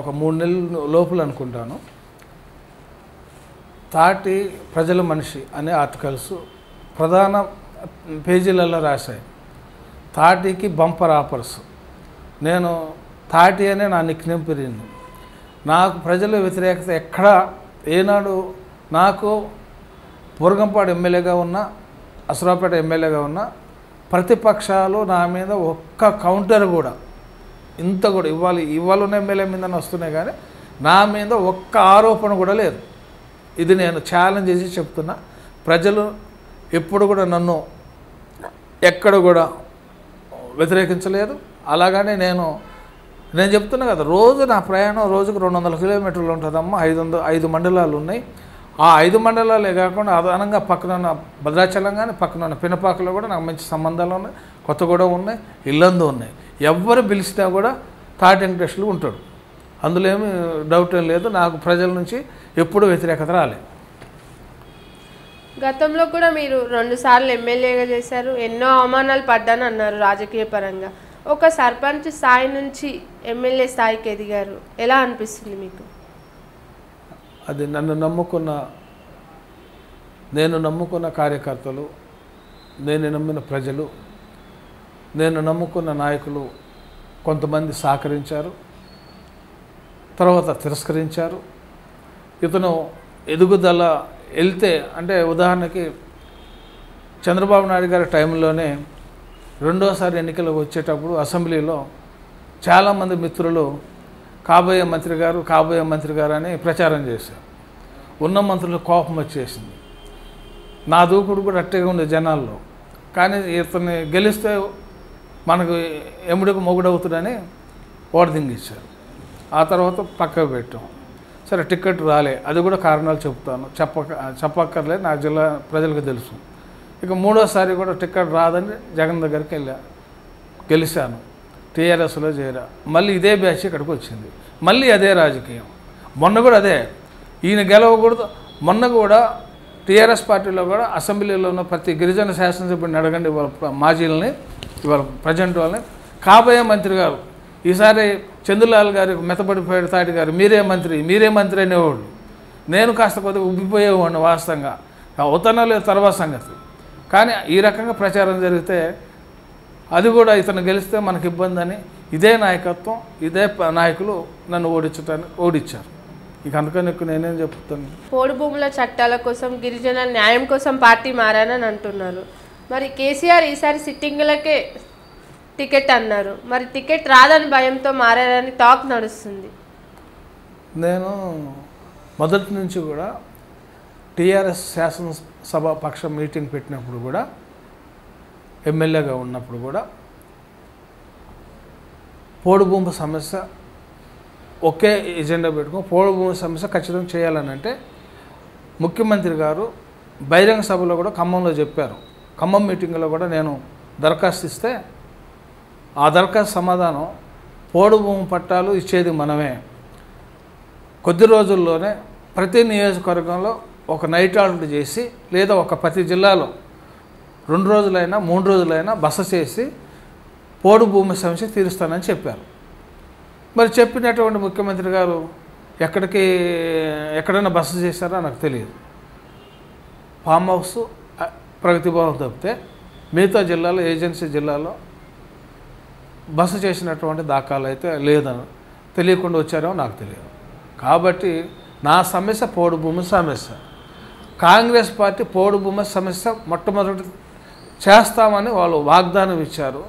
ఒక 3 నెలల లోపల అనుకుంటాను, తాటి ప్రజల మనిషి అనే ఆర్టికల్స్ ప్రధాన పేజీలలో రాశాయి. తాటికి బంపర్ ఆఫర్స్. నేను తాటి అనే నా నిక్నేమ్ పెరిగింది. నాకు ప్రజల వ్యతిరేకత ఎక్కడ ఏనాడు, నాకు బురగంపాడు ఎమ్మెల్యేగా ఉన్న, అసరాపేట ఎమ్మెల్యేగా ఉన్న ప్రతిపక్షాలు నా మీద ఒక్క కౌంటర్ కూడా ఇంత కూడా ఇవాళ ఉన్న ఎమ్మెల్యే మీదనే వస్తున్నాయి కానీ నా మీద ఒక్క ఆరోపణ కూడా లేదు. ఇది నేను ఛాలెంజ్ చేసి చెప్తున్నా. ప్రజలు ఎప్పుడు కూడా నన్ను ఎక్కడ కూడా వ్యతిరేకించలేదు. అలాగనే నేను చెప్తున్నా కదా, రోజు నా ప్రయాణం రోజుకు 200 కిలోమీటర్లు ఉంటుందమ్మా. 5 మండలాలు ఉన్నాయి. ఆ 5 మండలాలే కాకుండా అదనంగా పక్కన భద్రాచలం కానీ పక్కన పినపాకలో కూడా నాకు మంచి సంబంధాలు ఉన్నాయి. కొత్తగూడెం ఉన్నాయి, ఇల్లందు ఉన్నాయి. ఎవరు పిలిచినా కూడా థాట్ వెంకటేశ్వర్లు ఉంటాడు. అందులో ఏమి డౌట్ ఏం లేదు. నాకు ప్రజల నుంచి ఎప్పుడూ వ్యతిరేకత రాలేదు. గతంలో కూడా మీరు 2 సార్లు ఎమ్మెల్యేగా చేశారు. ఎన్నో అవమానాలు పడ్డాను అన్నారు రాజకీయ పరంగా. ఒక సర్పంచ్ స్థాయి నుంచి ఎమ్మెల్యే స్థాయికి ఎదిగారు. ఎలా అనిపిస్తుంది మీకు? అది నేను నమ్ముకున్న కార్యకర్తలు, నేను నమ్మిన ప్రజలు, నేను నమ్ముకున్న నాయకులు కొంతమంది సహకరించారు, తర్వాత తిరస్కరించారు. ఇతను ఎదుగుదల వెళ్తే అంటే ఉదాహరణకి చంద్రబాబు నాయుడు గారి టైంలోనే రెండోసారి ఎన్నికలు వచ్చేటప్పుడు అసెంబ్లీలో చాలామంది మిత్రులు కాబోయే మంత్రి గారు అని ప్రచారం చేశారు. ఉన్న మంత్రులు కోపం వచ్చేసింది. నా దూకుడు కూడా అట్టగా ఉంది జనాల్లో. కానీ ఇతన్ని గెలిస్తే మనకు ఎముడికి మొగుడవుతుందని ఓడదింగిచ్చారు. ఆ తర్వాత పక్కకు పెట్టాం. సరే టికెట్ రాలే, అది కూడా కారణాలు చెప్తాను, చెప్పక్కర్లేదు, నా జిల్లా ప్రజలకు తెలుసు. ఇక 3వసారి కూడా టికెట్ రాదని జగన్ దగ్గరికి గెలిచాను. టీఆర్ఎస్లో చేరా. మళ్ళీ ఇదే బ్యాచ్ ఇక్కడికి వచ్చింది. మళ్ళీ అదే రాజకీయం. మొన్న కూడా అదే, ఈయన గెలవకూడదు. మొన్న కూడా టీఆర్ఎస్ పార్టీలో కూడా అసెంబ్లీలో ఉన్న ప్రతి గిరిజన శాసనసభ్యుడిని అడగండి, ఇవాళ మాజీలని, ఇవాళ ప్రజెంట్ వాళ్ళని, కాబోయే మంత్రి గారు ఈసారి చంద్రలాల్ గారికి మెత్తపడిపోయాడు తాటి గారు, మీరే మంత్రి అనేవాళ్ళు. నేను కాస్త కొద్దిగా ఉబ్బిపోయేవాడిని వాస్తవంగా. అవుతానో లేదు తర్వాత సంగతి. కానీ ఈ రకంగా ప్రచారం జరిగితే అది కూడా ఇతను గెలిస్తే మనకు ఇబ్బంది అని ఇదే నాయకత్వం, ఇదే నాయకులు నన్ను ఓడించారు. ఇక అందుకని నేనేం చెప్తాను, పోడు భూముల చట్టాల కోసం, గిరిజనుల న్యాయం కోసం పార్టీ మారానని అంటున్నారు. మరి కేసీఆర్ ఈసారి సిట్టింగులకే టికెట్ అన్నారు. మరి టికెట్ రాదని భయంతో మారారని టాక్ నడుస్తుంది. నేను మొదటి నుంచి కూడా టీఆర్ఎస్ శాసనసభ పక్ష మీటింగ్ పెట్టినప్పుడు కూడా, ఎమ్మెల్యేగా ఉన్నప్పుడు కూడా పోడు భూమి సమస్య ఒకే ఎజెండా పెట్టుకుని పోడు భూమి సమస్య ఖచ్చితంగా చేయాలని అంటే ముఖ్యమంత్రి గారు బహిరంగ సభలో కూడా ఖమ్మంలో చెప్పారు. ఖమ్మం మీటింగ్లో కూడా నేను దరఖాస్తు ఇస్తే ఆ దరఖాస్తు సమాధానం పోడు భూమి పట్టాలు ఇచ్చేది మనమే, కొద్ది రోజుల్లోనే ప్రతి నియోజకవర్గంలో ఒక నైట్ హాల్ట్ చేసి లేదా ప్రతి జిల్లాలో 2 రోజులైనా 3 రోజులైనా బస చేసి పోడు భూమి సమస్య తీరుస్తానని చెప్పారు. మరి చెప్పినటువంటి ముఖ్యమంత్రి గారు ఎక్కడైనా బస చేశారో నాకు తెలియదు. ఫామ్ హౌస్, ప్రగతి భవన్ తప్పితే మిగతా జిల్లాలో, ఏజెన్సీ జిల్లాలో బస చేసినటువంటి దాఖలు అయితే లేదని, తెలియకుండా వచ్చారో నాకు తెలియదు. కాబట్టి నా సమస్య పోడు భూమి సమస్య. కాంగ్రెస్ పార్టీ పోడు భూమి సమస్య మొట్టమొదటి చేస్తామని వాళ్ళు వాగ్దానం ఇచ్చారు.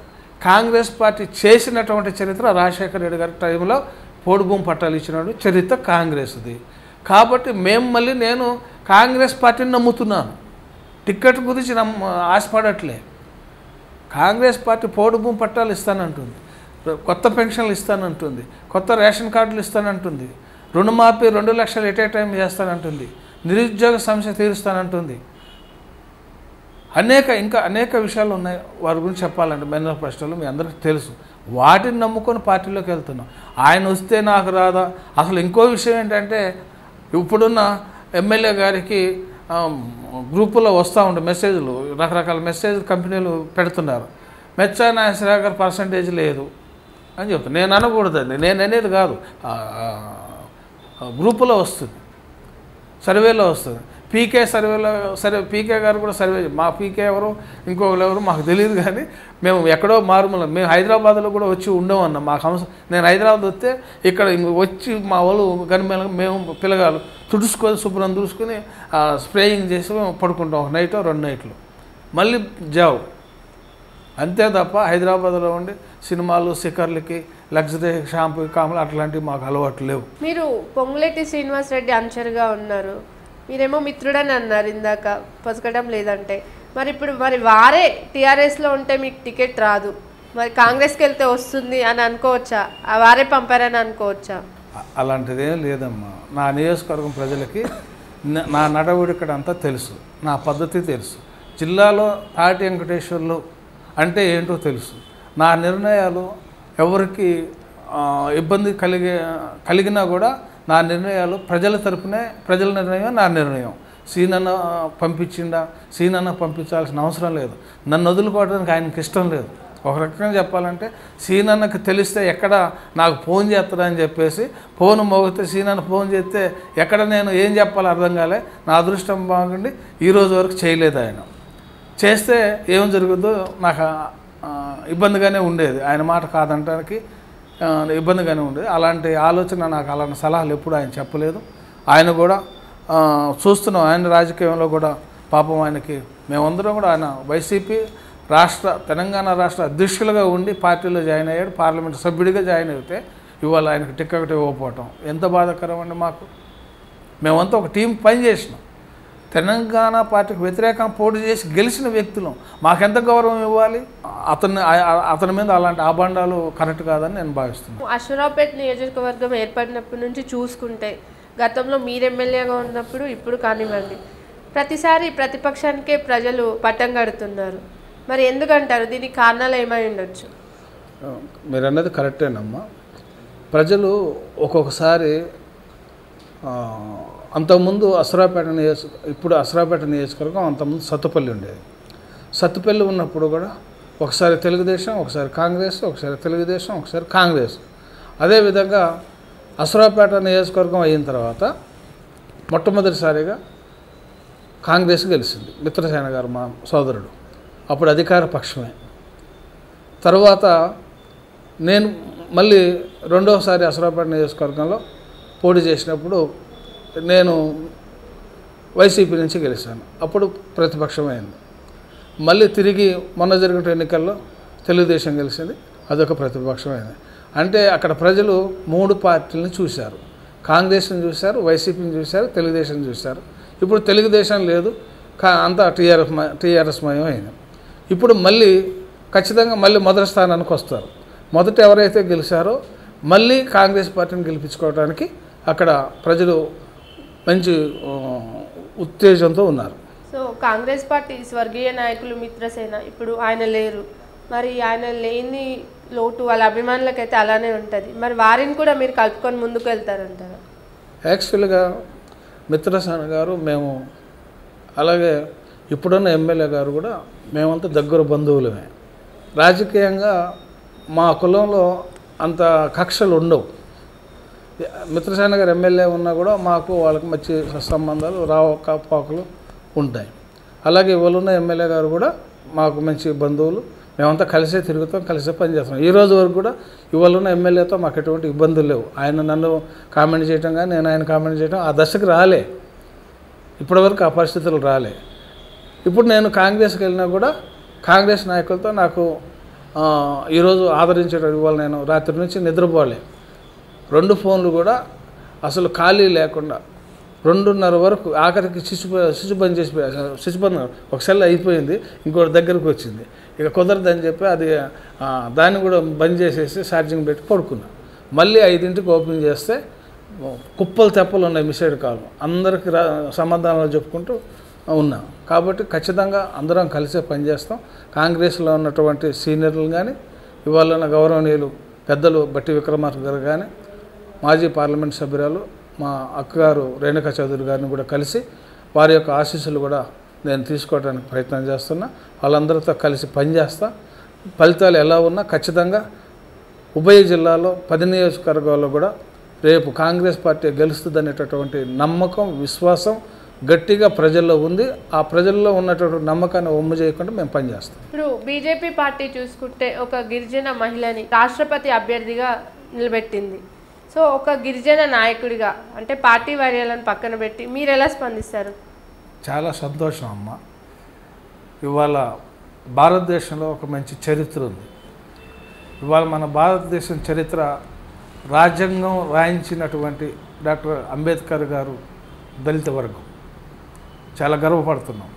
కాంగ్రెస్ పార్టీ చేసినటువంటి చరిత్ర రాజశేఖర రెడ్డి గారి టైంలో పోడు భూమి పట్టాలు ఇచ్చినాడు చరిత్ర కాంగ్రెస్ది. కాబట్టి నేను కాంగ్రెస్ పార్టీని నమ్ముతున్నాను. టికెట్ గురించి ఆశపడట్లే. కాంగ్రెస్ పార్టీ పోడు భూమి పట్టాలు ఇస్తానంటుంది, కొత్త పెన్షన్లు ఇస్తానంటుంది, కొత్త రేషన్ కార్డులు ఇస్తానంటుంది, రుణమాఫీ 2 లక్షలు ఎట్ ఏ టైం చేస్తానంటుంది, నిరుద్యోగ సమస్య తీరుస్తానంటుంది. ఇంకా అనేక విషయాలు ఉన్నాయి. వారి గురించి చెప్పాలంటే మేనిఫెస్టోలో మీ అందరికీ తెలుసు. వాటిని నమ్ముకొని పార్టీలోకి వెళ్తున్నాం. ఆయన వస్తే నాకు రాదా? అసలు ఇంకో విషయం ఏంటంటే, ఇప్పుడున్న ఎమ్మెల్యే గారికి గ్రూపులో వస్తూ ఉండే మెసేజ్లు, రకరకాల మెసేజ్లు కంపెనీలు పెడుతున్నారు. మెచ్చా నాగేశ్వరరావు గారు పర్సంటేజ్ లేదు అని చెప్తాను. నేను అనకూడదండి, నేను అనేది కాదు, గ్రూపులో వస్తుంది, సర్వేలో వస్తుంది. పీకే సర్వేలో పీకే గారు కూడా సర్వే, మా పీకే ఎవరు ఇంకొకరు ఎవరు మాకు తెలియదు. కానీ మేము ఎక్కడో మేము హైదరాబాద్లో కూడా వచ్చి ఉండేవన్నాం. మాకు నేను హైదరాబాద్ వస్తే ఇక్కడ వచ్చి మా వాళ్ళు గనిమేళ మేము పిల్లగాలు తుడుచుకొని శుభ్రం తుడుచుకొని స్ప్రేయింగ్ చేసి మేము పడుకుంటాం. 1 నైట్ 2 నైట్లు, మళ్ళీ జావ్ అంతే తప్ప హైదరాబాద్లో ఉండి సినిమాలు శిఖర్లకి లగ్జరీ షాంపూ కామలు అట్లాంటివి మాకు అలవాటు లేవు. మీరు పొంగులేటి శ్రీనివాసరెడ్డి అనుచరుగా ఉన్నారు, మీరేమో మిత్రుడని అన్నారు ఇందాక, పొసగడం లేదంటే. మరి ఇప్పుడు వారే టీఆర్ఎస్లో ఉంటే మీకు టికెట్ రాదు, మరి కాంగ్రెస్కి వెళ్తే వస్తుంది అని అనుకోవచ్చా? వారే పంపారని అనుకోవచ్చా? అలాంటిదేం లేదమ్మా. నా నియోజకవర్గం ప్రజలకి నా నడవడికడ అంతా తెలుసు, నా పద్ధతి తెలుసు. జిల్లాలో తాటి వెంకటేశ్వర్లు అంటే ఏంటో తెలుసు. నా నిర్ణయాలు ఎవరికి ఇబ్బంది కలిగినా కూడా నా నిర్ణయాలు ప్రజల తరపునే, ప్రజల నిర్ణయం నా నిర్ణయం. సీనన్న పంపించిండా, సీనన్న పంపించాల్సిన అవసరం లేదు. నన్ను వదులుకోవడానికి ఆయనకి ఇష్టం లేదు. ఒక రకంగా చెప్పాలంటే సీనన్నకి తెలిస్తే ఎక్కడ నాకు ఫోన్ చేస్తాడని చెప్పేసి ఫోన్ మోగితే సీనన్న ఫోన్ చేస్తే ఎక్కడ నేను ఏం చెప్పాలో అర్థం కాలే. నా అదృష్టం బాగుండి ఈరోజు వరకు చేయలేదు. ఆయన చేస్తే ఏం జరుగుతుందో నాకు ఇబ్బందిగానే ఉండేది, ఆయన మాట కాదంటానికి ఇబ్బందిగానే ఉండేది. అలాంటి ఆలోచన నాకు, అలాంటి సలహాలు ఎప్పుడు ఆయన చెప్పలేదు. ఆయన కూడా చూస్తున్నాం, ఆయన రాజకీయంలో కూడా పాపం ఆయనకి మేమందరం కూడా, ఆయన వైసీపీ తెలంగాణ రాష్ట్ర అధ్యక్షులుగా ఉండి పార్టీలో జాయిన్ అయ్యాడు, పార్లమెంట్ సభ్యుడిగా జాయిన్ అయితే ఇవాళ ఆయనకు టికెట్ ఇవ్వకపోవటం ఎంత బాధాకరం అండి. మేమంతా ఒక టీం పని చేసినాం, తెలంగాణ పార్టీకి వ్యతిరేకంగా పోటీ చేసి గెలిచిన వ్యక్తులు, మాకెంత గౌరవం ఇవ్వాలి? అతని మీద అలాంటి ఆబండాలు కరెక్ట్ కాదని నేను భావిస్తున్నాను. అశ్వరావుపేట నియోజకవర్గం ఏర్పడినప్పటి నుంచి చూసుకుంటే, గతంలో మీరు ఎమ్మెల్యేగా ఉన్నప్పుడు ఇప్పుడు కానివ్వండి, ప్రతిసారి ప్రతిపక్షానికే ప్రజలు పట్టం కడుతున్నారు. మరి ఎందుకంటారు? దీనికి కారణాలు ఏమై ఉండొచ్చు? మీరు అన్నది కరెక్టేనమ్మా. ప్రజలు ఒక్కొక్కసారి అంతకుముందు ఇప్పుడు అసరాపేట నియోజకవర్గం, అంతకుముందు సత్తుపల్లి ఉండేది. సత్తుపల్లి ఉన్నప్పుడు కూడా ఒకసారి తెలుగుదేశం, ఒకసారి కాంగ్రెస్, ఒకసారి తెలుగుదేశం, ఒకసారి కాంగ్రెస్. అదేవిధంగా అసరాపేట నియోజకవర్గం అయిన తర్వాత మొట్టమొదటిసారిగా కాంగ్రెస్ గెలిచింది, మిత్రసేన గారు మా సోదరుడు, అప్పుడు అధికార పక్షమే. తర్వాత నేను మళ్ళీ రెండవసారి అసరాపేట నియోజకవర్గంలో పోటీ చేసినప్పుడు నేను వైసీపీ నుంచి గెలిచాను, అప్పుడు ప్రతిపక్షమైంది. మళ్ళీ తిరిగి మొన్న జరిగిన ఎన్నికల్లో తెలుగుదేశం గెలిచింది, అదొక ప్రతిపక్షమైంది. అంటే అక్కడ ప్రజలు 3 పార్టీలను చూశారు, కాంగ్రెస్ని చూశారు, వైసీపీని చూశారు, తెలుగుదేశం చూశారు. ఇప్పుడు తెలుగుదేశం లేదు, అంతా టీఆర్ఎస్ మయం అయింది. ఇప్పుడు మళ్ళీ ఖచ్చితంగా మళ్ళీ మొదటి స్థానానికి వస్తారు. మొదట ఎవరైతే గెలిచారో మళ్ళీ కాంగ్రెస్ పార్టీని గెలిపించుకోవడానికి అక్కడ ప్రజలు మంచి ఉత్తేజంతో ఉన్నారు. సో కాంగ్రెస్ పార్టీ స్వర్గీయ నాయకులు మిత్రసేన ఇప్పుడు ఆయన లేరు, మరి ఆయన లేని లోటు వాళ్ళ అభిమానులకైతే అలానే ఉంటుంది. మరి వారిని కూడా మీరు కలుపుకొని ముందుకు వెళ్తారంటారా? యాక్చువల్గా మిత్రసేన గారు, మేము అలాగే ఇప్పుడున్న ఎమ్మెల్యే గారు కూడా మేమంతా దగ్గర బంధువులమే. రాజకీయంగా మా కులంలో అంత కక్షలు ఉండవు. మిత్రసేన గారు ఎమ్మెల్యే ఉన్నా కూడా మాకు వాళ్ళకి మంచి సంబంధాలు రావకపోకలు ఉంటాయి. అలాగే ఇవాళ ఎమ్మెల్యే గారు కూడా మాకు మంచి బంధువులు, మేమంతా కలిసే తిరుగుతాం, కలిసే పనిచేస్తాం. ఈ రోజు వరకు కూడా ఇవాళ ఎమ్మెల్యేతో మాకు ఎటువంటి ఇబ్బందులు లేవు. ఆయన నన్ను కామెంట్ చేయటం కానీ నేను ఆయన కామెంట్ చేయటం ఆ దశకు రాలే, ఇప్పటివరకు ఆ పరిస్థితులు రాలే. ఇప్పుడు నేను కాంగ్రెస్కి వెళ్ళినా కూడా కాంగ్రెస్ నాయకులతో నాకు ఈరోజు ఆదరించేటప్పుడు ఇవాళ నేను రాత్రి నుంచి నిద్రపోలే. 2 ఫోన్లు కూడా అసలు ఖాళీ లేకుండా 2:30 వరకు, ఆఖరికి స్విచ్ బంద్ చేసి, స్విచ్ బంద్ ఒక సెల్ అయిపోయింది, ఇంకోటి దగ్గరకు వచ్చింది, ఇక కుదరదని చెప్పి అది దాన్ని కూడా బంద్ చేసేసి ఛార్జింగ్ పెట్టి పడుకున్నా. మళ్ళీ 5ంటికి ఓపెన్ చేస్తే కుప్పలు తెప్పలు ఉన్నాయి మిస్సైడ్ కాల్, అందరికీ సమాధానాలు చెప్పుకుంటూ ఉన్నా. కాబట్టి ఖచ్చితంగా అందరం కలిసే పనిచేస్తాం. కాంగ్రెస్లో ఉన్నటువంటి సీనియర్లు కానీ, ఇవాళ ఉన్న గౌరవనీయులు పెద్దలు బట్టి విక్రమార్క గారు కానీ, మాజీ పార్లమెంట్ సభ్యురాలు మా అక్కగారు రేణుకా చౌదరి గారిని కూడా కలిసి వారి యొక్క ఆశీస్సులు కూడా నేను తీసుకోవడానికి ప్రయత్నం చేస్తున్నా. వాళ్ళందరితో కలిసి పనిచేస్తా. ఫలితాలు ఎలా ఉన్నా ఖచ్చితంగా ఉభయ జిల్లాలో 10 నియోజకవర్గాల్లో కూడా రేపు కాంగ్రెస్ పార్టీ గెలుస్తుందనేటటువంటి నమ్మకం, విశ్వాసం గట్టిగా ప్రజల్లో ఉంది. ఆ ప్రజల్లో ఉన్నటువంటి నమ్మకాన్ని ఒమ్ము చేయకుండా మేము పనిచేస్తాం. ఇప్పుడు బీజేపీ పార్టీ చూసుకుంటే ఒక గిరిజన మహిళని రాష్ట్రపతి అభ్యర్థిగా నిలబెట్టింది. సో ఒక గిరిజన నాయకుడిగా, అంటే పార్టీ వైర్యాలను పక్కన పెట్టి మీరు ఎలా స్పందిస్తారు? చాలా సంతోషం అమ్మ. ఇవాళ భారతదేశంలో ఒక మంచి చరిత్ర ఉంది. ఇవాళ మన భారతదేశం చరిత్ర రాజ్యాంగం రాయించినటువంటి డాక్టర్ అంబేద్కర్ గారు దళిత వర్గం. చాలా గర్వపడుతున్నాం.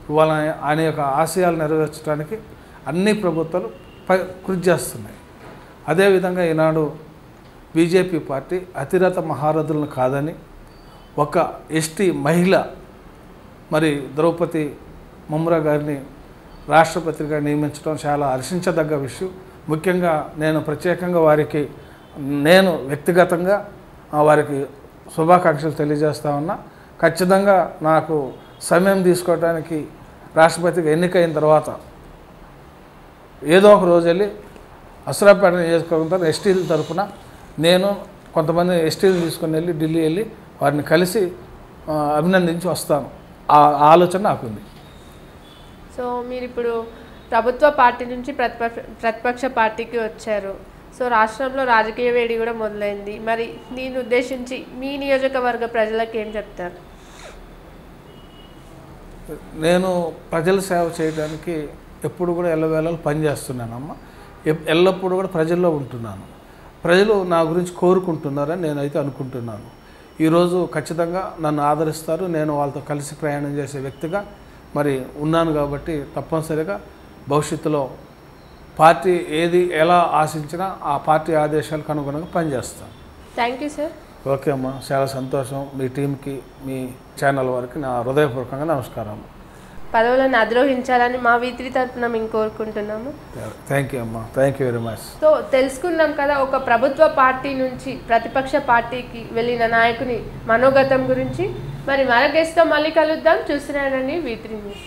ఇవాళ ఆయన యొక్క ఆశయాలు నెరవేర్చడానికి అన్ని ప్రభుత్వాలు కృషి చేస్తున్నాయి. అదేవిధంగా ఈనాడు బీజేపీ పార్టీ అతిరథ మహారథులను కాదని ఒక ఎస్టీ మహిళ మరి ద్రౌపది ముమ్రా గారిని రాష్ట్రపతిగా నియమించడం చాలా హర్షించదగ్గ విషయం. ముఖ్యంగా నేను ప్రత్యేకంగా వారికి వ్యక్తిగతంగా వారికి శుభాకాంక్షలు తెలియజేస్తా ఉన్నా. ఖచ్చితంగా నాకు సమయం తీసుకోవడానికి రాష్ట్రపతిగా ఎన్నికైన తర్వాత ఏదో ఒక రోజు వెళ్ళి అసరాపేట నియోజకవర్గం ఎస్టీల తరఫున నేను కొంతమంది ఎస్టీలు తీసుకొని వెళ్ళి ఢిల్లీ వెళ్ళి వారిని కలిసి అభినందించి వస్తాను. ఆ ఆలోచన నాకుంది. సో మీరు ఇప్పుడు ప్రభుత్వ పార్టీ నుంచి ప్రతిపక్ష పార్టీకి వచ్చారు. సో రాష్ట్రంలో రాజకీయ వేడి కూడా మొదలైంది. మరి దీన్ని ఉద్దేశించి మీ నియోజకవర్గ ప్రజలకు ఏం చెప్తారు? నేను ప్రజల సేవ చేయడానికి ఎప్పుడు కూడా ఎల్లవేళలు పనిచేస్తున్నానమ్మ. ఎల్లప్పుడూ కూడా ప్రజల్లో ఉంటున్నాను. ప్రజలు నా గురించి కోరుకుంటున్నారని నేనైతే అనుకుంటున్నాను. ఈరోజు ఖచ్చితంగా నన్ను ఆదరిస్తారు. నేను వాళ్ళతో కలిసి ప్రయాణం చేసే వ్యక్తిగా మరి ఉన్నాను కాబట్టి తప్పనిసరిగా భవిష్యత్తులో పార్టీ ఏది ఎలా ఆశించినా ఆ పార్టీ ఆదేశాలకు అనుగుణంగా పనిచేస్తాను. Thank you sir. ఓకే అమ్మా, చాలా సంతోషం. మీ టీంకి మీ ఛానల్ వారికి నా హృదయపూర్వకంగా నమస్కారం. పదవులను అధిరోహించాలని మా వీత్రి తరఫున మేము కోరుకుంటున్నాము. థ్యాంక్ యూ అమ్మా, thank you very much. So తెలుసుకున్నాం కదా ఒక ప్రభుత్వ పార్టీ నుంచి ప్రతిపక్ష పార్టీకి వెళ్ళిన నాయకుని మనోగతం గురించి. మరి మరో గెస్ట్తో మళ్ళీ కలుద్దాం. చూస్తున్నానండి వీత్రి న్యూస్.